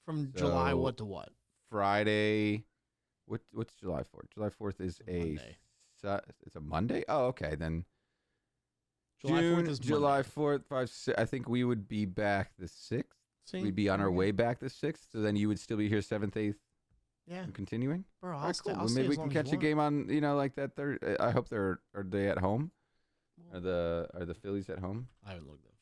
From July what to what? Friday. What's July 4th? July 4th is it's a Monday? Oh, okay. Then July 4th is July 4th, 5, 6, I think we would be back the 6th. See? We'd be on our way back the 6th. So then you would still be here 7th, 8th. Yeah. And continuing? Bro, All right, cool. Well, maybe we can catch a game on, you know, like that third. I hope are they at home? Are the Phillies at home? I haven't looked that far.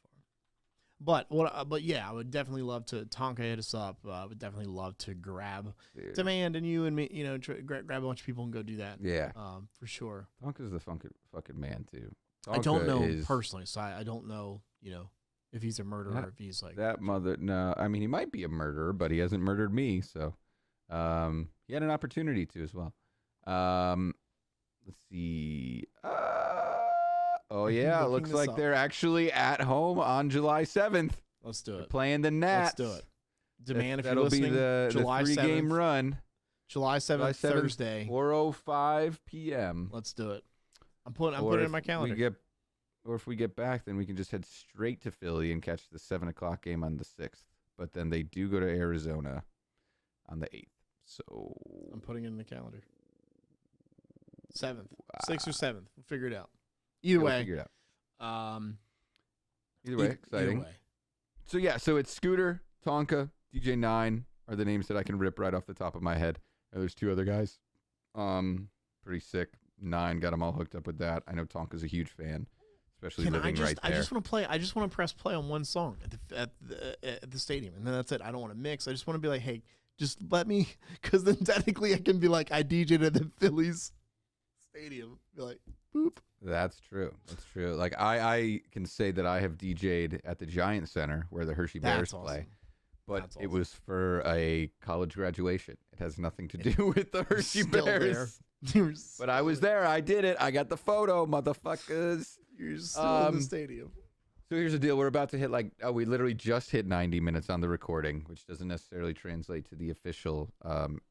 But yeah, I would definitely love to. Tonka hit us up. I would definitely love to grab Demand and you and me. You know, grab a bunch of people and go do that. Yeah. For sure. Tonka's the fucking man too. Tonka I don't know personally, so I don't know. You know, if he's a murderer, or if he's like that mother. No, I mean he might be a murderer, but he hasn't murdered me. So, he had an opportunity to as well. Let's see. Oh yeah, it looks like they're actually at home on July 7th. Let's do it. They're playing the Nats. Let's do it. Demand, if you're that'll listening, be the July 3-game run. July 7th, Thursday, 4:05 p.m. Let's do it. I'm putting it in my calendar. Or if we get back, then we can just head straight to Philly and catch the 7 o'clock game on the 6th. But then they do go to Arizona on the 8th. So I'm putting it in the calendar. 7th, 6th or 7th. We'll figure it out. Either way. Figure it out. Either way, exciting. Either way. So yeah, so it's Scooter, Tonka, DJ 9 are the names that I can rip right off the top of my head. And there's 2 other guys. Pretty sick. 9 got them all hooked up with that. I know Tonka's a huge fan, especially living right there. I just want to play. I just want to press play on one song at the stadium, and then that's it. I don't want to mix. I just want to be like, hey, Just let me, because then technically I can be like, I DJ'd at the Phillies stadium. Be like, boop. That's true. That's true. Like I can say that I have DJ'd at the Giant Center where the Hershey Bears play. But That's it awesome. was for a college graduation. It has nothing to do with the Hershey Still Bears. But I was there. I did it. I got the photo, motherfuckers. You're still in the stadium. So here's the deal. We're about to hit we literally just hit 90 minutes on the recording, which doesn't necessarily translate to the official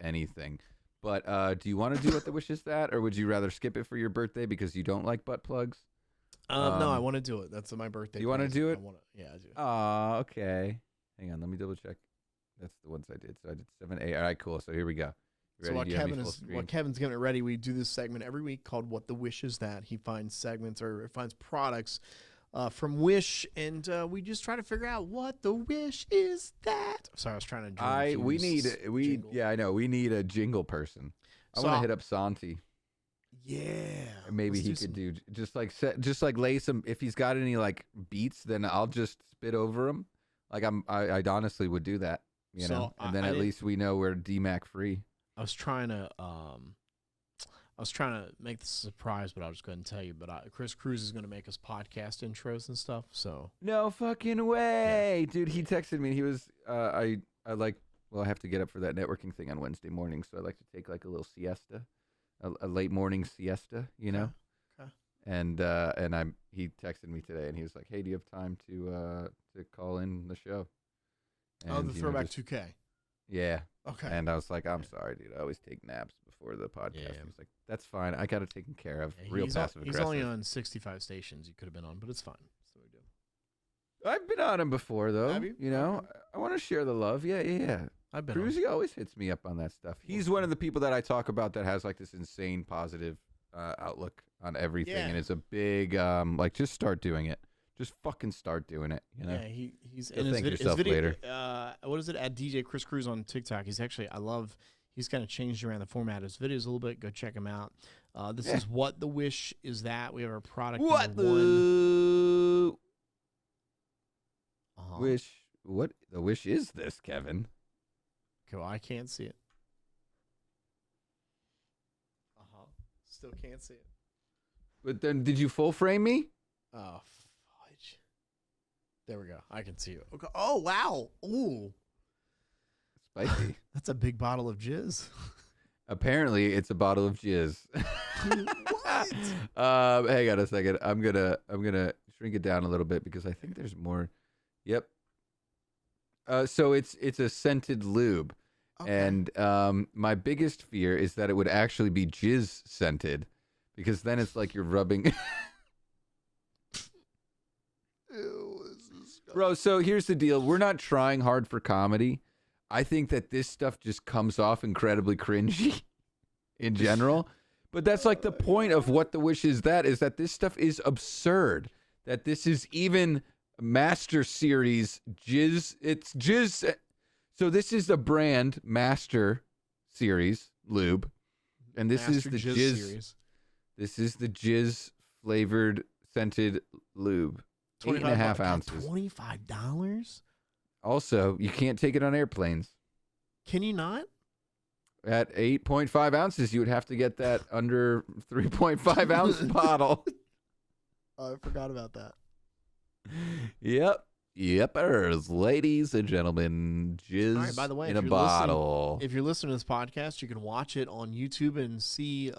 anything. But do you want to do What the Wish Is That? Or would you rather skip it for your birthday because you don't like butt plugs? No, I want to do it. That's my birthday. You want to do it? Yeah, I do. Oh, okay. Hang on. Let me double check. That's the ones I did. So I did 7, 8. All right, cool. So here we go. So while Kevin's getting it ready, we do this segment every week called What the Wish Is That. He finds segments or finds products from Wish, and we just try to figure out what the wish is that. Sorry, I was trying to I know. We need a jingle person. I want to hit up Santi. Yeah. Maybe he could do just like lay some, if he's got any like beats, then I'll just spit over him. Like I honestly would do that, you know, and then at least we know we're DMAC free. I was trying to make this a surprise, but I'll just go ahead and tell you. But Chris Cruz is going to make us podcast intros and stuff. So no fucking way, dude. He texted me. He was I have to get up for that networking thing on Wednesday morning, so I like to take like a little siesta, a late morning siesta, you know. Okay. And he texted me today, and he was like, "Hey, do you have time to call in the show?" And, the Throwback 2K. Yeah. Okay. And I was like, "I'm sorry, dude. I always take naps before the podcast." Yeah. He was like, "That's fine. I got it taken care of." Yeah, real passive aggressive. He's only on 65 stations. You could have been on, but it's fine. So we do. I've been on him before, though. Have you? You know, I want to share the love. Yeah. I've been. Cruzy always hits me up on that stuff. He's one of the people that I talk about that has like this insane positive outlook on everything, and it's a big just start doing it. Just fucking start doing it. You know. Yeah, he's in his video later. What is it at DJ Chris Cruz on TikTok? He's actually He's kind of changed around the format of his videos a little bit. Go check him out. This is What the Wish Is That. We have our product. What the wish? What the wish is this, Kevin? Okay, well, I can't see it. Still can't see it. But then, did you full frame me? Oh, fudge. There we go. I can see it. Okay. Oh, wow. Ooh. Spicy. That's a big bottle of jizz. Apparently, it's a bottle of jizz. What? Hang on a second. I'm gonna shrink it down a little bit because I think there's more. Yep. So it's a scented lube, and my biggest fear is that it would actually be jizz scented, because then it's like you're rubbing. Ew, this is Bro, so here's the deal. We're not trying hard for comedy. I think that this stuff just comes off incredibly cringy in general. But that's like the point of What the Wish Is That, is that this stuff is absurd. That this is even Master Series jizz. It's jizz. So this is the brand Master Series lube. And this is the jizz series. This is the jizz flavored scented lube. 8.5 ounces. $25? Also, you can't take it on airplanes. Can you not? At 8.5 ounces, you would have to get that under 3.5 ounce bottle. Oh, I forgot about that. Yepers, ladies and gentlemen, jizz by the way, in a bottle. If you're listening to this podcast, you can watch it on YouTube and see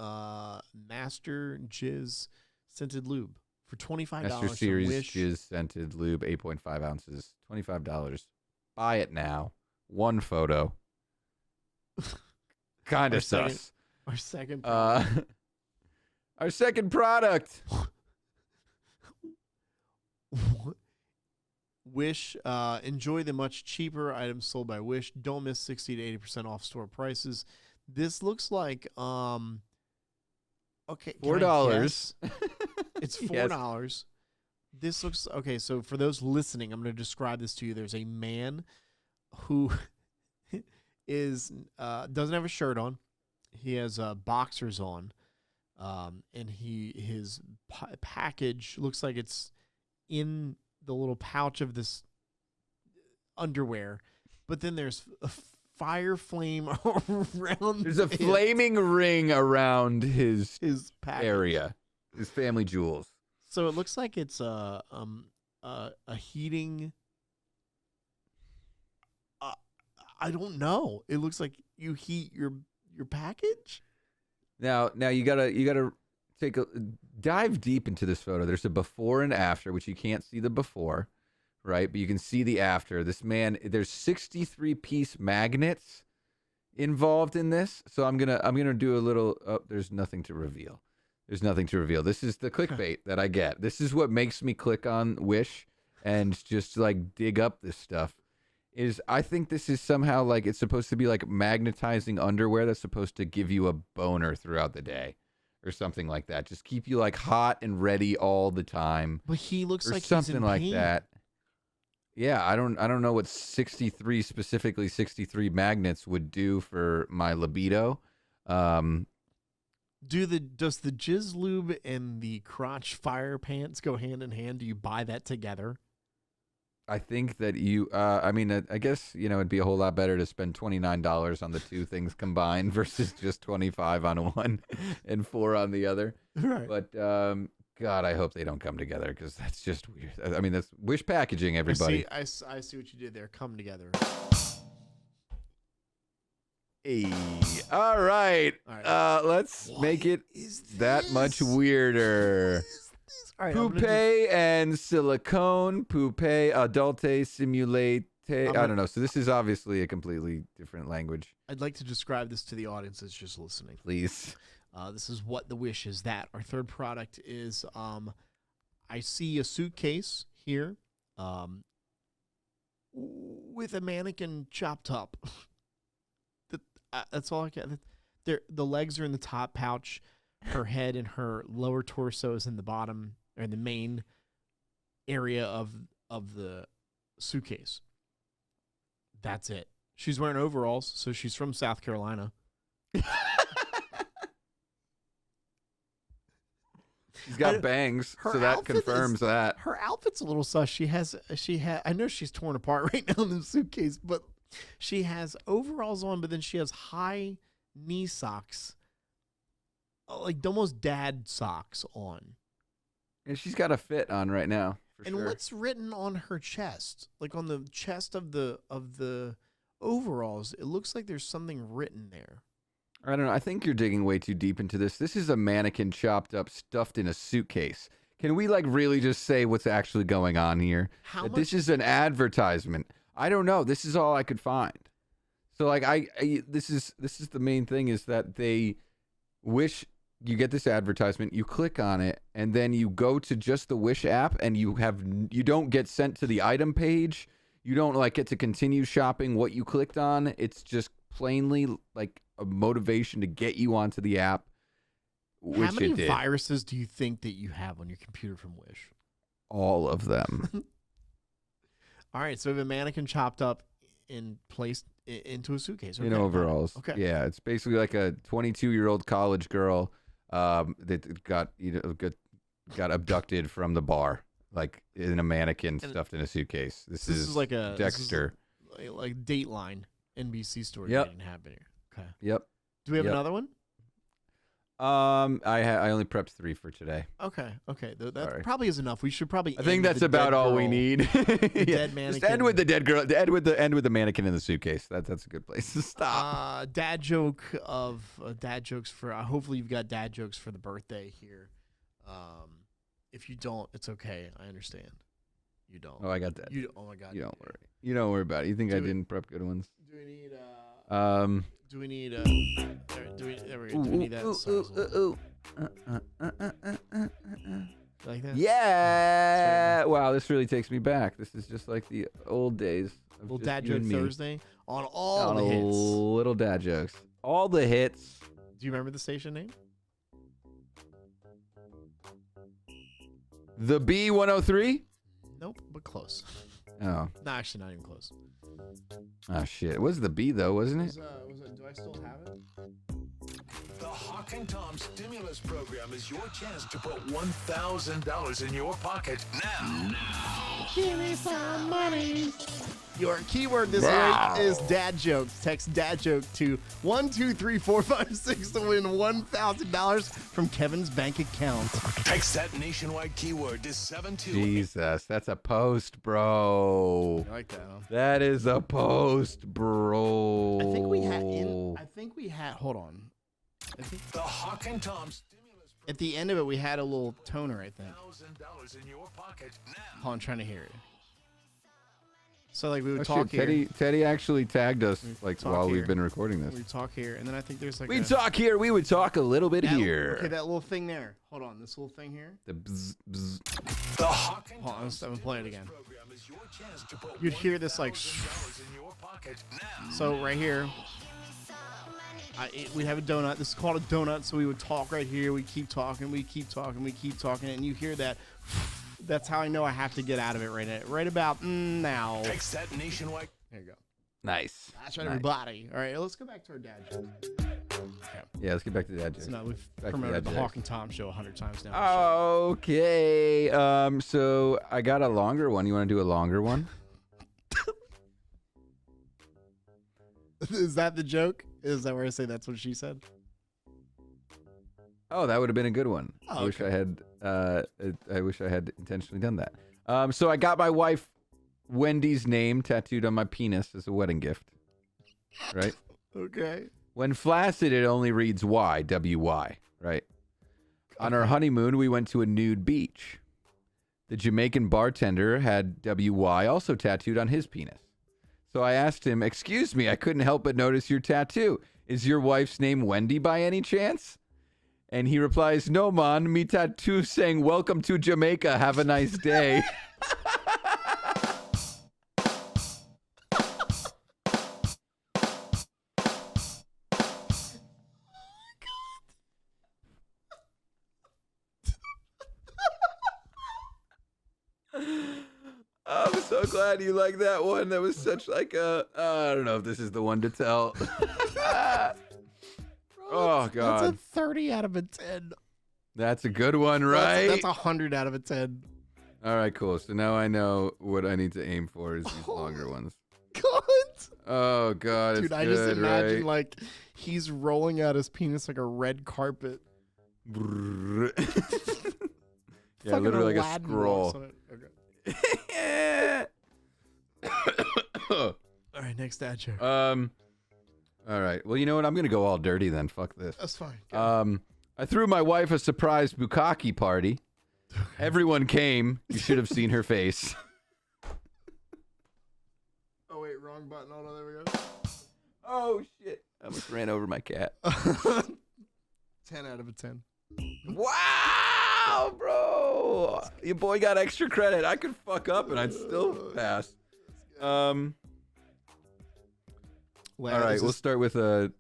Master Jizz Scented Lube for $25. Master Series Jizz Scented Lube, 8.5 ounces, $25. Buy it now. One photo. Kind of sus. Our second product. Our second product. Wish. Enjoy the much cheaper items sold by Wish. Don't miss 60 to 80% off store prices. This looks like okay, $4. It's $4. Yes. This looks okay. So for those listening, I'm going to describe this to you. There's a man who is doesn't have a shirt on. He has boxers on, and his package looks like it's in the little pouch of this underwear. But then there's fire flame around. There's a flaming ring around his package. area, his family jewels. So it looks like it's a heating. I don't know. It looks like you heat your package. Now you gotta dive deep into this photo. There's a before and after, which you can't see the before, right? But you can see the after. This man, there's 63-piece magnets involved in this. So I'm gonna do a little. Oh, there's nothing to reveal. There's nothing to reveal. This is the clickbait that I get. This is what makes me click on Wish and just like dig up this stuff. I think this is somehow like it's supposed to be like magnetizing underwear that's supposed to give you a boner throughout the day or something like that. Just keep you like hot and ready all the time. But he looks like something he's in like pain. that. Yeah, I don't know what 63 magnets would do for my libido. Does the jizz lube and the crotch fire pants go hand in hand? Do you buy that together? I think that I guess, it'd be a whole lot better to spend $29 on the two things combined versus just $25 on one and $4 on the other. Right. But, God, I hope they don't come together because that's just weird. I mean, that's Wish packaging, everybody. I see what you did there. Come together. Hey. All right. Let's make it that much weirder. All right, Poupée and silicone. Poupée, adulte, simulate. I don't know. So this is obviously a completely different language. I'd like to describe this to the audience that's just listening. Please. This is what the Wish is that. Our third product is I see a suitcase here with a mannequin chopped up. That's all I get. The legs are in the top pouch. Her head and her lower torso is in the bottom or in the main area of the suitcase. That's it. She's wearing overalls, so she's from South Carolina. She's got bangs, so that confirms that. Her outfit's a little sus. I know she's torn apart right now in the suitcase, but she has overalls on, but then she has high knee socks, like almost dad socks on. And she's got a fit on right now. And what's written on her chest? Like on the chest of the overalls, it looks like there's something written there. I don't know. I think you're digging way too deep into this. This is a mannequin chopped up, stuffed in a suitcase. Can we like really just say what's actually going on here? This is an advertisement. I don't know. This is all I could find. So like this is the main thing is that they Wish you get this advertisement, you click on it, and then you go to just the Wish app, and you don't get sent to the item page. You don't like get to continue shopping what you clicked on. It's just plainly like a motivation to get you onto the app. How many viruses do you think that you have on your computer from Wish? All of them. All right, so we have a mannequin chopped up and placed into a suitcase. In overalls. Okay. Yeah, it's basically like a 22-year-old college girl that got abducted from the bar, like in a mannequin stuffed in a suitcase. This is like a Dexter. This is like Dateline NBC story that didn't happen here. Okay. Yep. Do we have another one? I only prepped 3 for today. Okay. That probably is enough. We should probably. I think that's about all we need. Dead mannequin. Just end with the dead girl. End with the mannequin in the suitcase. That's a good place to stop. Dad jokes for. Hopefully you've got dad jokes for the birthday here. If you don't, it's okay. I understand. You don't. Oh, I got that. Oh my God. You don't worry. You don't worry about it. You think I didn't prep good ones? Do we need? Do we need that? Like that? Yeah. Wow, this really takes me back. This is just like the old days. Little dad joke Thursday on all the hits. Little dad jokes. All the hits. Do you remember the station name? The B103? Nope, but close. Oh. No, actually not even close. Oh, shit. It was the B, though, wasn't it? Do I still have it? Hawk and Tom stimulus program is your chance to put $1,000 in your pocket now. Give me some money. Your keyword this week is dad joke. Text dad joke to 123456 to win $1,000 from Kevin's bank account. Text that nationwide keyword to 72. Jesus, that's a post, bro. I like that, huh? That is a post, bro. I think we had. Hold on. I think The Hawk and Tom stimulus at the end of it we had a little toner. I think. $1,000 in your pocket now. Hold on, I'm trying to hear it. So like we would Oh, talk shit, here. Teddy actually tagged us like talk while here. we've been recording this. We talk here, and then I think there's like We'd talk here. We would talk a little bit that, here. Okay, that little thing there. Hold on, this little thing here. The bzz, bzz. The Hawk and Hold on, I'm gonna play it again. program is your chance to put You'd hear this like. $1,000 in your pocket now. So right here, we have a donut. This is called a donut. So we would talk right here. We keep talking. We keep talking. We keep talking, and you hear that. That's how I know I have to get out of it right about now. Text that nationwide. There you go. Nice. That's right, Nice. everybody. All right, let's go back to our dad joke. Okay. Yeah, let's get back to that. So now we've Back to promoted dad the jokes. Hawk and Tom show 100 times now. Okay. So I got a longer one. You want to do a longer one? Is that the joke? Is that where I say that's what she said? Oh, that would have been a good one. Oh, I wish okay. I had. I wish I had intentionally done that. So I got my wife Wendy's name tattooed on my penis as a wedding gift. Right. Okay. When flaccid, it only reads Y, W-Y, right? On our honeymoon, we went to a nude beach. The Jamaican bartender had W-Y also tattooed on his penis. So I asked him, "Excuse me, I couldn't help but notice your tattoo. Is your wife's name Wendy by any chance?" And he replies, "No, man, me tattoo saying, 'Welcome to Jamaica, have a nice day.'" I'm so glad you like that one. That was such like a, I don't know if this is the one to tell. Oh, God. That's a 30 out of a 10. That's a good one, right? That's 100 out of a 10. All right, cool. So now I know what I need to aim for is these longer ones. God. Oh, God. Dude, It's I good, just imagine right? like he's rolling out his penis like a red carpet. Brrr. Yeah, Fucking literally like a Aladdin scroll. walks on it. Okay. All right, next dad joke. All right. Well, you know what? I'm gonna go all dirty then. Fuck this. That's fine. I threw my wife a surprise bukkake party. Everyone came. You should have seen her face. Oh wait, wrong button. Hold on, there we go. Oh shit! I almost ran over my cat. 10 out of a 10. Wow, bro! Your boy got extra credit. I could fuck up and I'd still pass. All right, we'll start with a.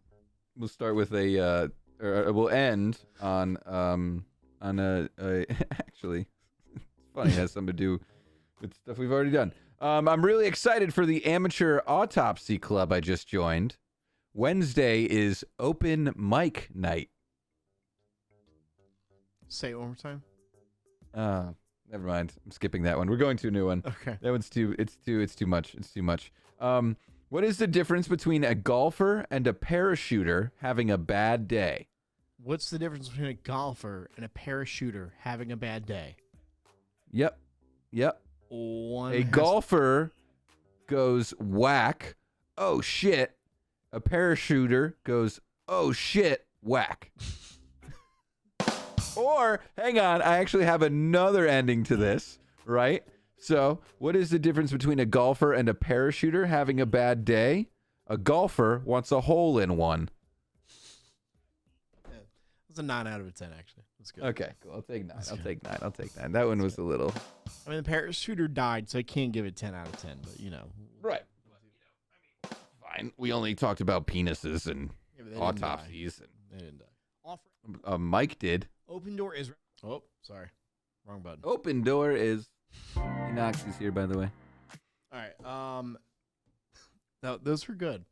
We'll end on a. Actually, it's funny. It has something to do with stuff we've already done. I'm really excited for the amateur autopsy club I just joined. Wednesday is open mic night. Say it one more time. Never mind. I'm skipping that one. We're going to a new one. Okay. That one's too much. It's too much. What is the difference between a golfer and a parachuter having a bad day? What's the difference between a golfer and a parachuter having a bad day? Yep. One A golfer goes whack. Oh shit. A parachuter goes, oh shit, whack. Or, hang on, I actually have another ending to this, right? So, what is the difference between a golfer and a parachuter having a bad day? A golfer wants a hole in one. Yeah. It's a 9 out of a 10, actually. That's good. Okay, cool. I'll take 9. That one was a little... I mean, the parachuter died, so I can't give it 10 out of 10, but, you know. Right. Fine. We only talked about penises and Yeah, but they didn't die. autopsies. They didn't die. Offer. Mike did. Open door is... Oh, sorry. Wrong button. Open door is... Inox is here, by the way. All right. No, those were good.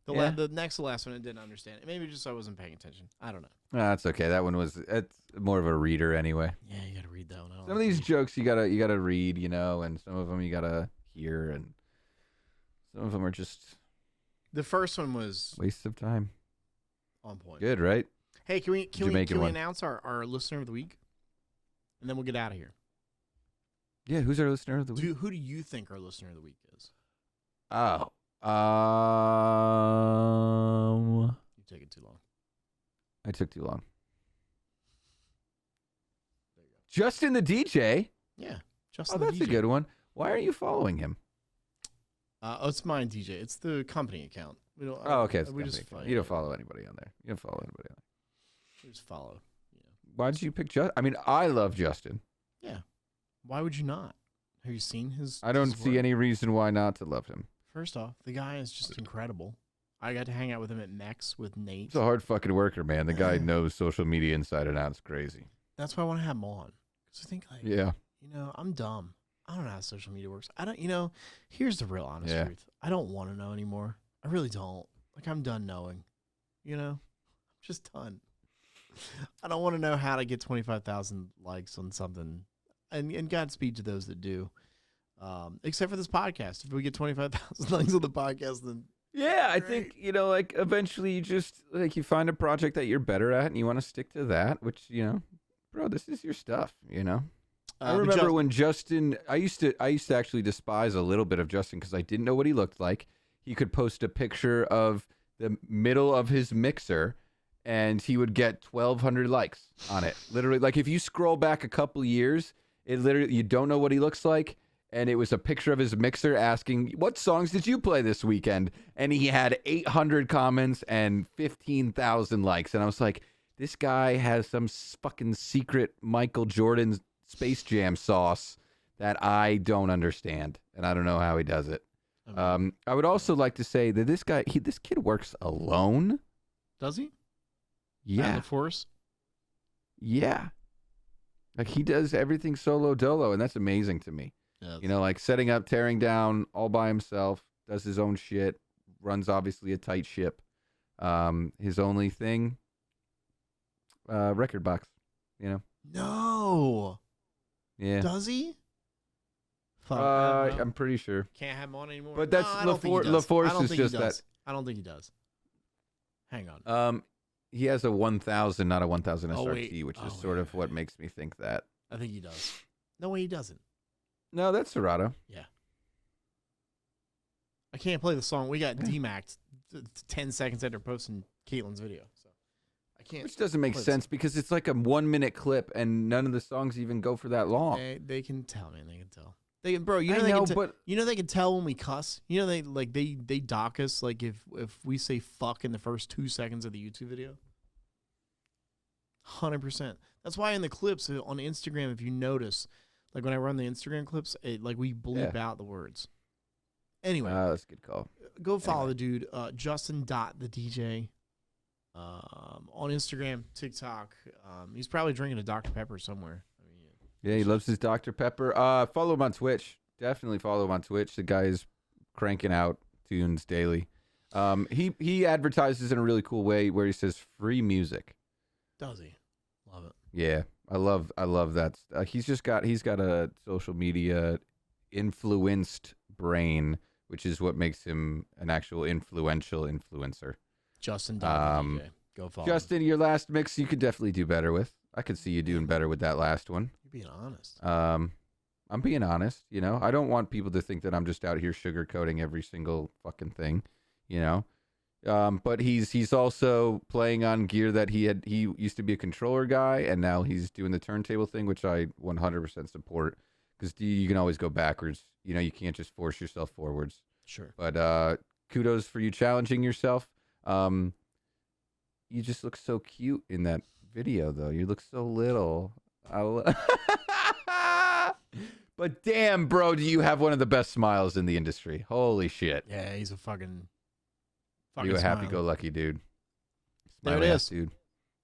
The next to last one I didn't understand. Maybe just I wasn't paying attention. I don't know. That's okay. That one was it's more of a reader anyway. Yeah, you got to read that one. Some of these jokes you gotta read, and some of them you gotta hear, and some of them are just the first one was waste of time. On point. Good, right? Hey, can we announce our listener of the week, and then we'll get out of here. Yeah, who's our listener of the week? Who do you think our listener of the week is? Oh, you take it too long. I took too long. There you go. Justin the DJ. Yeah, Justin. Oh, that's a good one. Why are you following him? It's mine, DJ. It's the company account. We don't. Okay. We just you don't follow anybody on there. You don't follow anybody on there. We just follow. Why did you pick Justin? I mean, I love Justin. Yeah. Why would you not? Have you seen his? I don't see any reason why not to love him. First off, the guy is just incredible. I got to hang out with him at Mex with Nate. He's a hard fucking worker, man. The guy knows social media inside and out. It's crazy. That's why I want to have him on. Because I think, I'm dumb. I don't know how social media works. I don't, here's the real honest truth. I don't want to know anymore. I really don't. Like, I'm done knowing. I'm just done. I don't want to know how to get 25,000 likes on something. And Godspeed to those that do. Except for this podcast. If we get 25,000 likes on the podcast, then yeah, I think, eventually you just, you find a project that you're better at and you want to stick to that, which, bro, this is your stuff, I remember when Justin, I used to actually despise a little bit of Justin because I didn't know what he looked like. He could post a picture of the middle of his mixer and he would get 1,200 likes on it. Literally, like if you scroll back a couple years, you don't know what he looks like. And it was a picture of his mixer asking, what songs did you play this weekend? And he had 800 comments and 15,000 likes. And I was like, this guy has some fucking secret Michael Jordan Space Jam sauce that I don't understand. And I don't know how he does it. I would also like to say that this kid works alone. Does he? Yeah. At the Force? Yeah. Like he does everything solo dolo. And that's amazing to me. Yeah, like setting up, tearing down all by himself, does his own shit, runs obviously a tight ship. His only thing, record box, No. Yeah. Does he? Fuck, I'm pretty sure. Can't have him on anymore. But that's LaForce is just that. I don't think he does. Hang on. He has a 1,000, not a 1,000 SRT, which is sort of what makes me think that. I think he does. No way he doesn't. No, that's Serato. Yeah. I can't play the song. We got DMAC'd 10 seconds after posting Caitlin's video. So I can't. Which doesn't make sense because it's like a 1 minute clip and none of the songs even go for that long. They can tell, man. They can tell. They can, bro. They can tell when we cuss. They dock us. Like if we say fuck in the first 2 seconds of the YouTube video. 100%. That's why in the clips on Instagram, if you notice. Like when I run the Instagram clips, we bleep out the words. Anyway, that's a good call. Go follow the dude, Justin.the.DJ, on Instagram, TikTok. He's probably drinking a Dr. Pepper somewhere. Yeah, he loves his Dr. Pepper. Follow him on Twitch. Definitely follow him on Twitch. The guy is cranking out tunes daily. He advertises in a really cool way where he says free music. Does he? Love it. Yeah. I love that. He's got a social media influenced brain, which is what makes him an actual influential influencer. Justin, DJ. Go follow Justin, your last mix you could definitely do better with. I could see you doing better with that last one. You're being honest. I'm being honest. I don't want people to think that I'm just out here sugarcoating every single fucking thing. But he's also playing on gear that he used to be a controller guy and now he's doing the turntable thing, which I 100% support because you can always go backwards. You can't just force yourself forwards. Sure. But kudos for you challenging yourself. You just look so cute in that video though. You look so little. But damn, bro, do you have one of the best smiles in the industry? Holy shit. Yeah, he's a fucking you a happy-go-lucky dude. There it is, dude.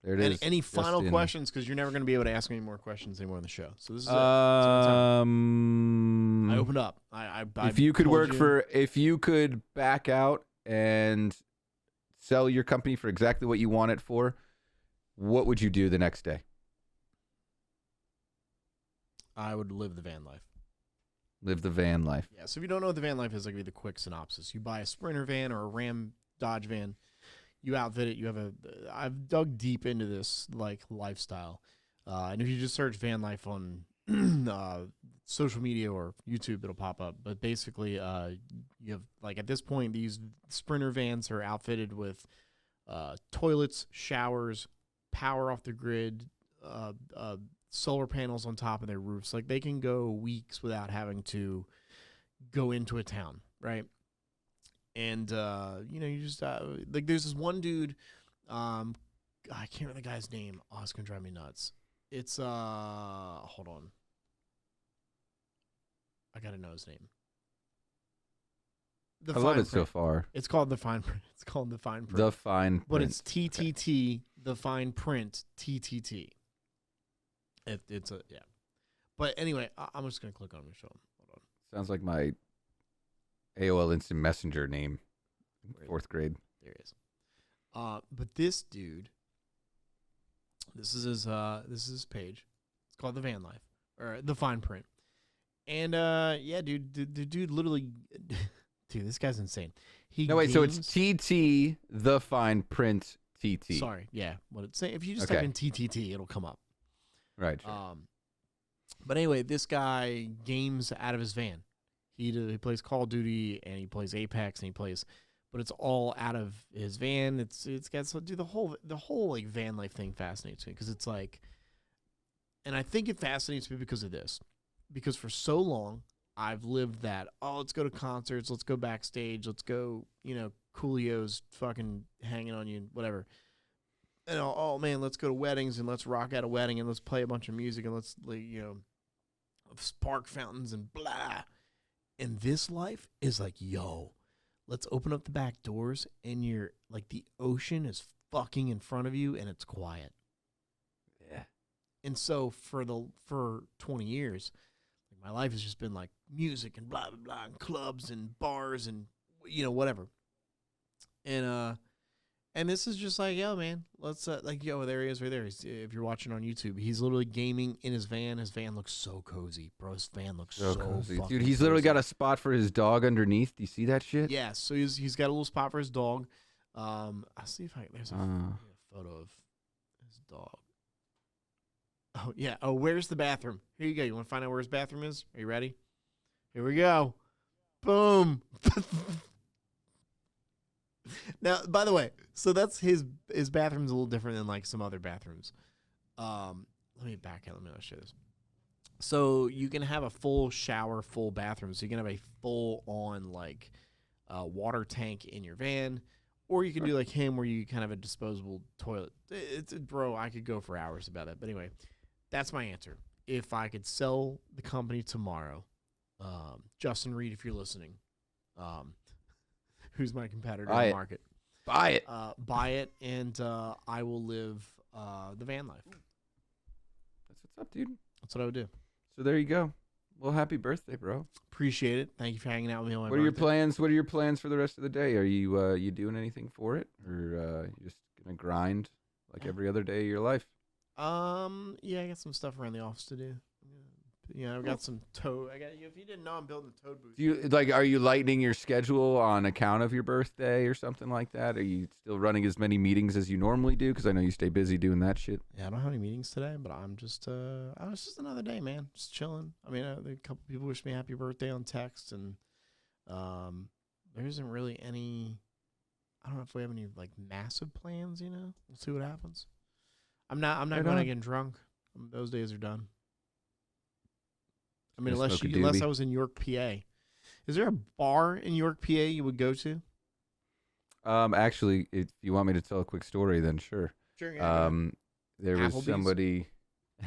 There it is. Any final questions? Because you're never going to be able to ask me any more questions anymore on the show. So this is I opened up. if you could back out and sell your company for exactly what you want it for, what would you do the next day? I would live the van life. Live the van life. Yeah, so if you don't know what the van life is, I'll give you the quick synopsis. You buy a Sprinter van or a Ram Dodge van, you outfit it, you have I've dug deep into this, like, lifestyle. And if you just search van life on social media or YouTube, it'll pop up. But basically, you have, like, at this point, these Sprinter vans are outfitted with toilets, showers, power off the grid, solar panels on top of their roofs. Like, they can go weeks without having to go into a town, right? And you just like, there's this one dude, I can't remember the guy's name. Oh, it's gonna drive me nuts. It's hold on, I gotta know his name. I love it so far. It's called The Fine Print. It's called The Fine Print. The Fine Print. But it's TTT, The Fine Print, TTT. It's a, yeah. But anyway, I'm just going to click on him and show him. Hold on. Sounds like my AOL Instant Messenger name in 4th grade. There he is. But this dude, this is his page. It's called The Van Life, or The Fine Print. And yeah, dude, the dude literally, dude, this guy's insane. So it's TT The Fine Print TT. Sorry, yeah. What it's saying? If you just Okay. type in TTT, it'll come up. Right. Sure. But anyway, this guy games out of his van. He plays Call of Duty and he plays Apex and he plays, but it's all out of his van. It's got, so dude, the whole like van life thing fascinates me because it's like, and I think it fascinates me because of this, because for so long I've lived that, oh, let's go to concerts, let's go backstage, let's go, Coolio's fucking hanging on you, whatever. And oh man, let's go to weddings and let's rock at a wedding and let's play a bunch of music and let's, like, spark fountains and blah. And this life is like, yo, let's open up the back doors and you're like, the ocean is fucking in front of you and it's quiet. Yeah. And so for 20 years, like, my life has just been like music and blah blah blah and clubs and bars and whatever. And this is just like, yo, man, let's like, yo, there he is right there. If you're watching on YouTube, he's literally gaming in his van. His van looks so cozy, bro. His van looks so cozy. fucking Dude, he's literally cozy. got a spot for his dog underneath. Do you see that shit? Yeah, so he's got a little spot for his dog. I'll see if there's a photo of his dog. Oh yeah. Oh, where's the bathroom? Here you go. You want to find out where his bathroom is? Are you ready? Here we go. Boom. Now, by the way, so that's his bathroom's a little different than like some other bathrooms. Let me back out. Let me show this. So you can have a full shower, full bathroom. So you can have a full on like water tank in your van, or you can do like him where you kind of have a disposable toilet. Bro, I could go for hours about that. But anyway, that's my answer. If I could sell the company tomorrow, Justin Reed, if you're listening, who's my competitor in the market? Buy it. Buy it, and I will live the van life. That's what's up, dude. That's what I would do. So there you go. Well, happy birthday, bro. Appreciate it. Thank you for hanging out with me on my What are your birthday. plans? What are your plans for the rest of the day? Are you doing anything for it, or you just gonna grind like every other day of your life? Yeah, I got some stuff around the office to do. I've got some toad. If you didn't know, I'm building a toad booth. Are you lightening your schedule on account of your birthday or something like that? Are you still running as many meetings as you normally do? Because I know you stay busy doing that shit. Yeah, I don't have any meetings today, but I'm just, it's just another day, man. Just chilling. I mean, a couple people wish me happy birthday on text, and there isn't really any. I don't know if we have any like massive plans. We'll see what happens. I'm not going to get drunk. Those days are done. I mean, unless I was in York, PA. Is there a bar in York, PA you would go to? Actually, if you want me to tell a quick story, then sure. Sure. Yeah, there was Applebee's? somebody.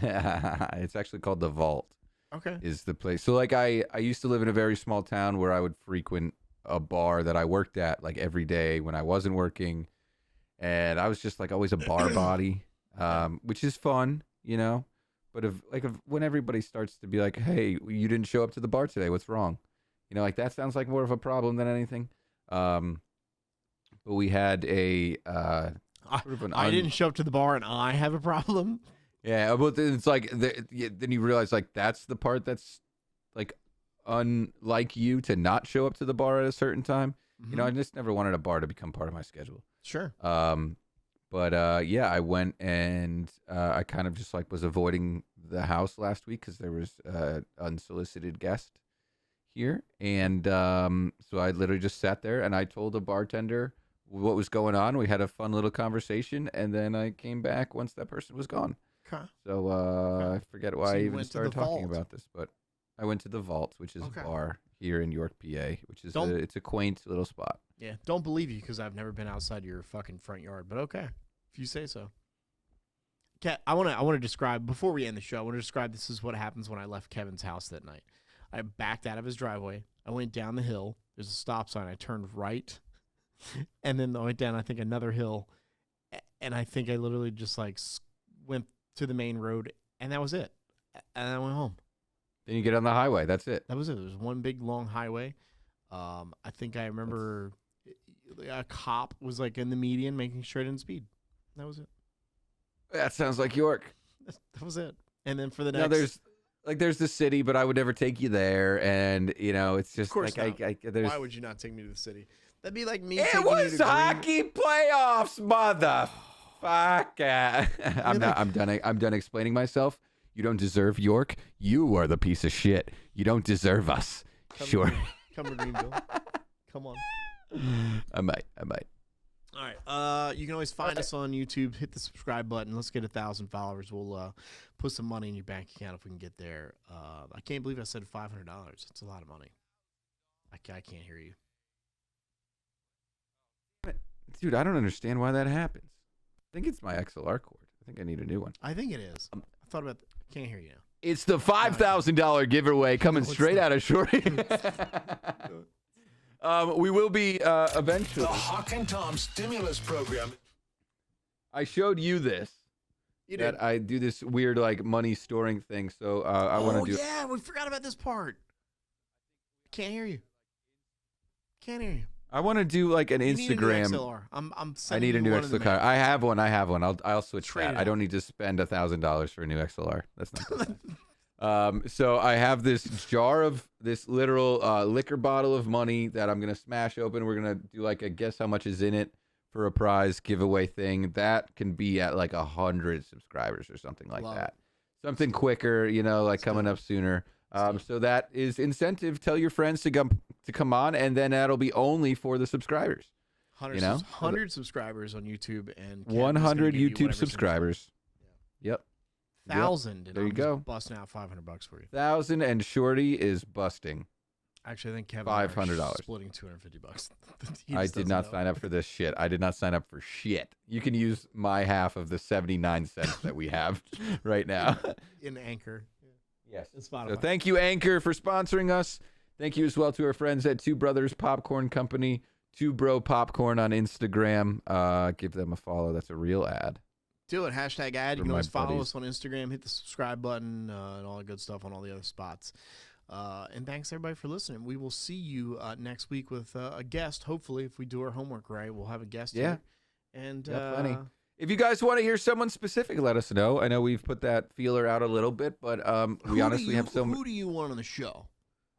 It's actually called the Vault. Okay. Is the place. So like I used to live in a very small town where I would frequent a bar that I worked at like every day when I wasn't working, and I was just like always a bar body, which is fun, But if when everybody starts to be like, hey, you didn't show up to the bar today, what's wrong? Like that sounds like more of a problem than anything. but we had a sort of an I didn't show up to the bar and I have a problem. Yeah, but it's like then you realize like that's the part that's like unlike you to not show up to the bar at a certain time. You know, I just never wanted a bar to become part of my schedule. Sure. But yeah, I went and I kind of just like was avoiding the house last week because there was an unsolicited guest here, and so I literally just sat there and I told the bartender what was going on. We had a fun little conversation, and then I came back once that person was gone. Okay. So I forget why So I you even went to started the talking Vault. about this, but I went to the Vault, which is Okay. a bar here in York, PA, which is Don't- it's a quaint little spot. Yeah. Don't believe you because I've never been outside your fucking front yard, but okay, if you say so. Kat, I want to describe before we end the show. I want to describe this is what happens when I left Kevin's house that night. I backed out of his driveway. I went down the hill. There's a stop sign. I turned right, and then I went down. I think another hill, and I think I literally just like went to the main road, and that was it. And I went home. Then you get on the highway. That's it. That was it. There was one big long highway. I think I remember a cop was like in the median making sure I didn't speed. That was it. That sounds like York. That was it. And then for the No, next, there's the city, but I would never take you there, and you know it's just Of course like not. there's. why would you not take me to the city? That'd be like me. It taking you was to hockey playoffs, mother. Fuck. I'm done. I'm done explaining myself. You don't deserve York. You are the piece of shit. You don't deserve us. Sure. Come to Greenville. Come on. I might. All right. You can always find us on YouTube. Hit the subscribe button. Let's get 1,000 followers. We'll put some money in your bank account if we can get there. I can't believe I said $500. That's a lot of money. I can't hear you. Dude, I don't understand why that happens. I think it's my XLR cord. I think I need a new one. I think it is. I thought about. Can't hear you now. It's the $5,000 giveaway coming straight out of Shorty. We will be eventually. The Hawk and Tom stimulus program. I showed you this. You did. That I do this weird like money storing thing. So I want to do. Oh yeah, we forgot about this part. Can't hear you. Can't hear you. I want to do like an You need a new Instagram. XLR. I'm I sending need a you new one in the XLR. mail. I have one. I'll switch Trade that. it I don't out. need to spend $1,000 for a new XLR. That's not that bad. So I have this jar of this literal liquor bottle of money that I'm gonna smash open. We're gonna do like a guess how much is in it for a prize giveaway thing. That can be at like 100 subscribers or something like Love that. Something quicker, you know, like coming up sooner. So that is incentive. Tell your friends to come on, and then that'll be only for the subscribers. 100, you know? 100 subscribers on YouTube and Kevin's gonna 100 give you YouTube whatever's in subscribers. Yep. 1,000. And There you I'm go. just busting out $500 for you. 1,000 and Shorty is busting. Actually, I think Kevin and I are $500. splitting $250. I did not sign up for this shit. I did not sign up for shit. You can use my half of the 79 cents that we have right now. in Anchor. Yes. It's Spotify. So thank you, Anchor, for sponsoring us. Thank you as well to our friends at Two Brothers Popcorn Company, Two Bro Popcorn on Instagram. Give them a follow. That's a real ad. Do it. Hashtag ad. You For can always my follow buddies. us on Instagram. Hit the subscribe button and all the good stuff on all the other spots. And thanks, everybody, for listening. We will see you next week with a guest. Hopefully, if we do our homework right, we'll have a guest Yeah. here. And Yeah, plenty. If you guys want to hear someone specific, let us know. I know we've put that feeler out a little bit, but we honestly have Who do you want on the show?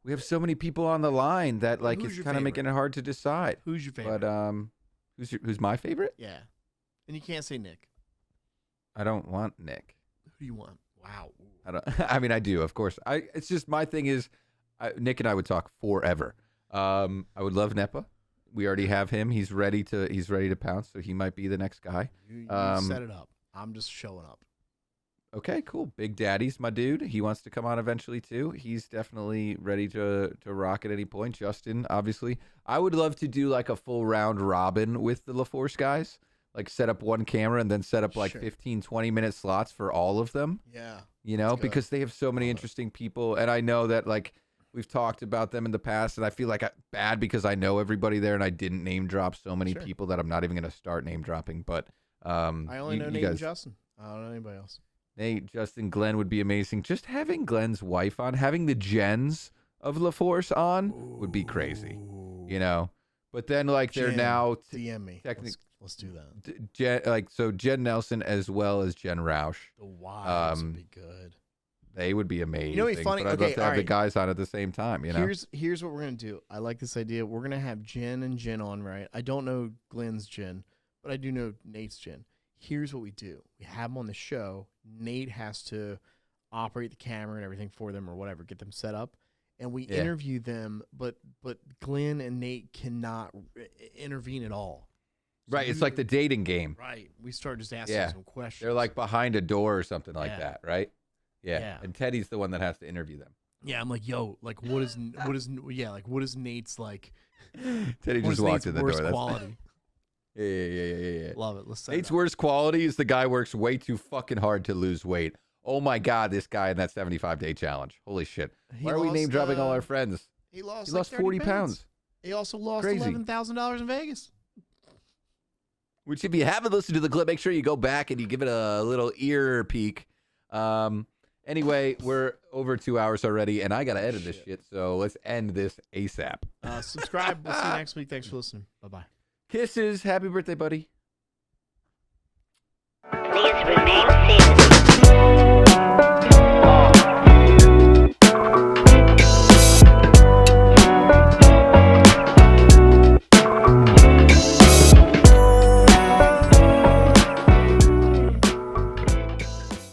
we have so many people on the line that like Who's it's your kind of favorite? making it hard to decide. Who's your favorite? But who's my favorite? Yeah. And you can't say Nick. I don't want Nick. Who do you want? Wow. I don't. I mean, I do, of course. It's just my thing is, Nick and I would talk forever. I would love Nepa. We already have him. He's ready to pounce. So he might be the next guy. You set it up. I'm just showing up. Okay, cool. Big Daddy's my dude. He wants to come on eventually too. He's definitely ready to rock at any point. Justin, obviously. I would love to do like a full round robin with the LaForce guys. Like set up one camera and then set up like Sure. 15, 20-minute slots for all of them. Yeah. You know, That's good. because they have so many interesting people. And I know that like we've talked about them in the past, and I feel like bad because I know everybody there and I didn't name drop so many Sure. people that I'm not even going to start name dropping. But I only know you Nate and guys, Justin. I don't know anybody else. Nate, Justin, Glenn would be amazing. Just having Glenn's wife on, having the gens of LaForce on would be crazy. You know, But then like they're Jen, now DM me. technically Let's do that. Jen Nelson as well as Jen Roush. The wives would be good. They would be amazing. You know what'd be funny? But I'd love to have the guys on at the same time. You know. Here's what we're gonna do. I like this idea. We're gonna have Jen and Jen on, right? I don't know Glenn's Jen, but I do know Nate's Jen. Here's what we do. We have them on the show. Nate has to operate the camera and everything for them or whatever, get them set up. And we interview them, but Glenn and Nate cannot intervene at all. So right. It's like the dating game. Right. We start just asking some questions. They're like behind a door or something like that, right? Yeah. And Teddy's the one that has to interview them. Yeah, I'm like, yo, like what is Nate's like Teddy just walked in the door. Worst quality. Yeah. Love it. Let's say Nate's worst quality is the guy works way too fucking hard to lose weight. Oh my God, this guy in that 75-day challenge. Holy shit. Why are we name dropping all our friends? He lost 40 pounds. He also lost Crazy. $11,000 in Vegas. Which if you haven't listened to the clip, make sure you go back and you give it a little ear peek. Anyway, we're over 2 hours already, and I got to edit this shit, so let's end this ASAP. Subscribe. We'll see you next week. Thanks for listening. Bye-bye. Kisses. Happy birthday, buddy. Please remain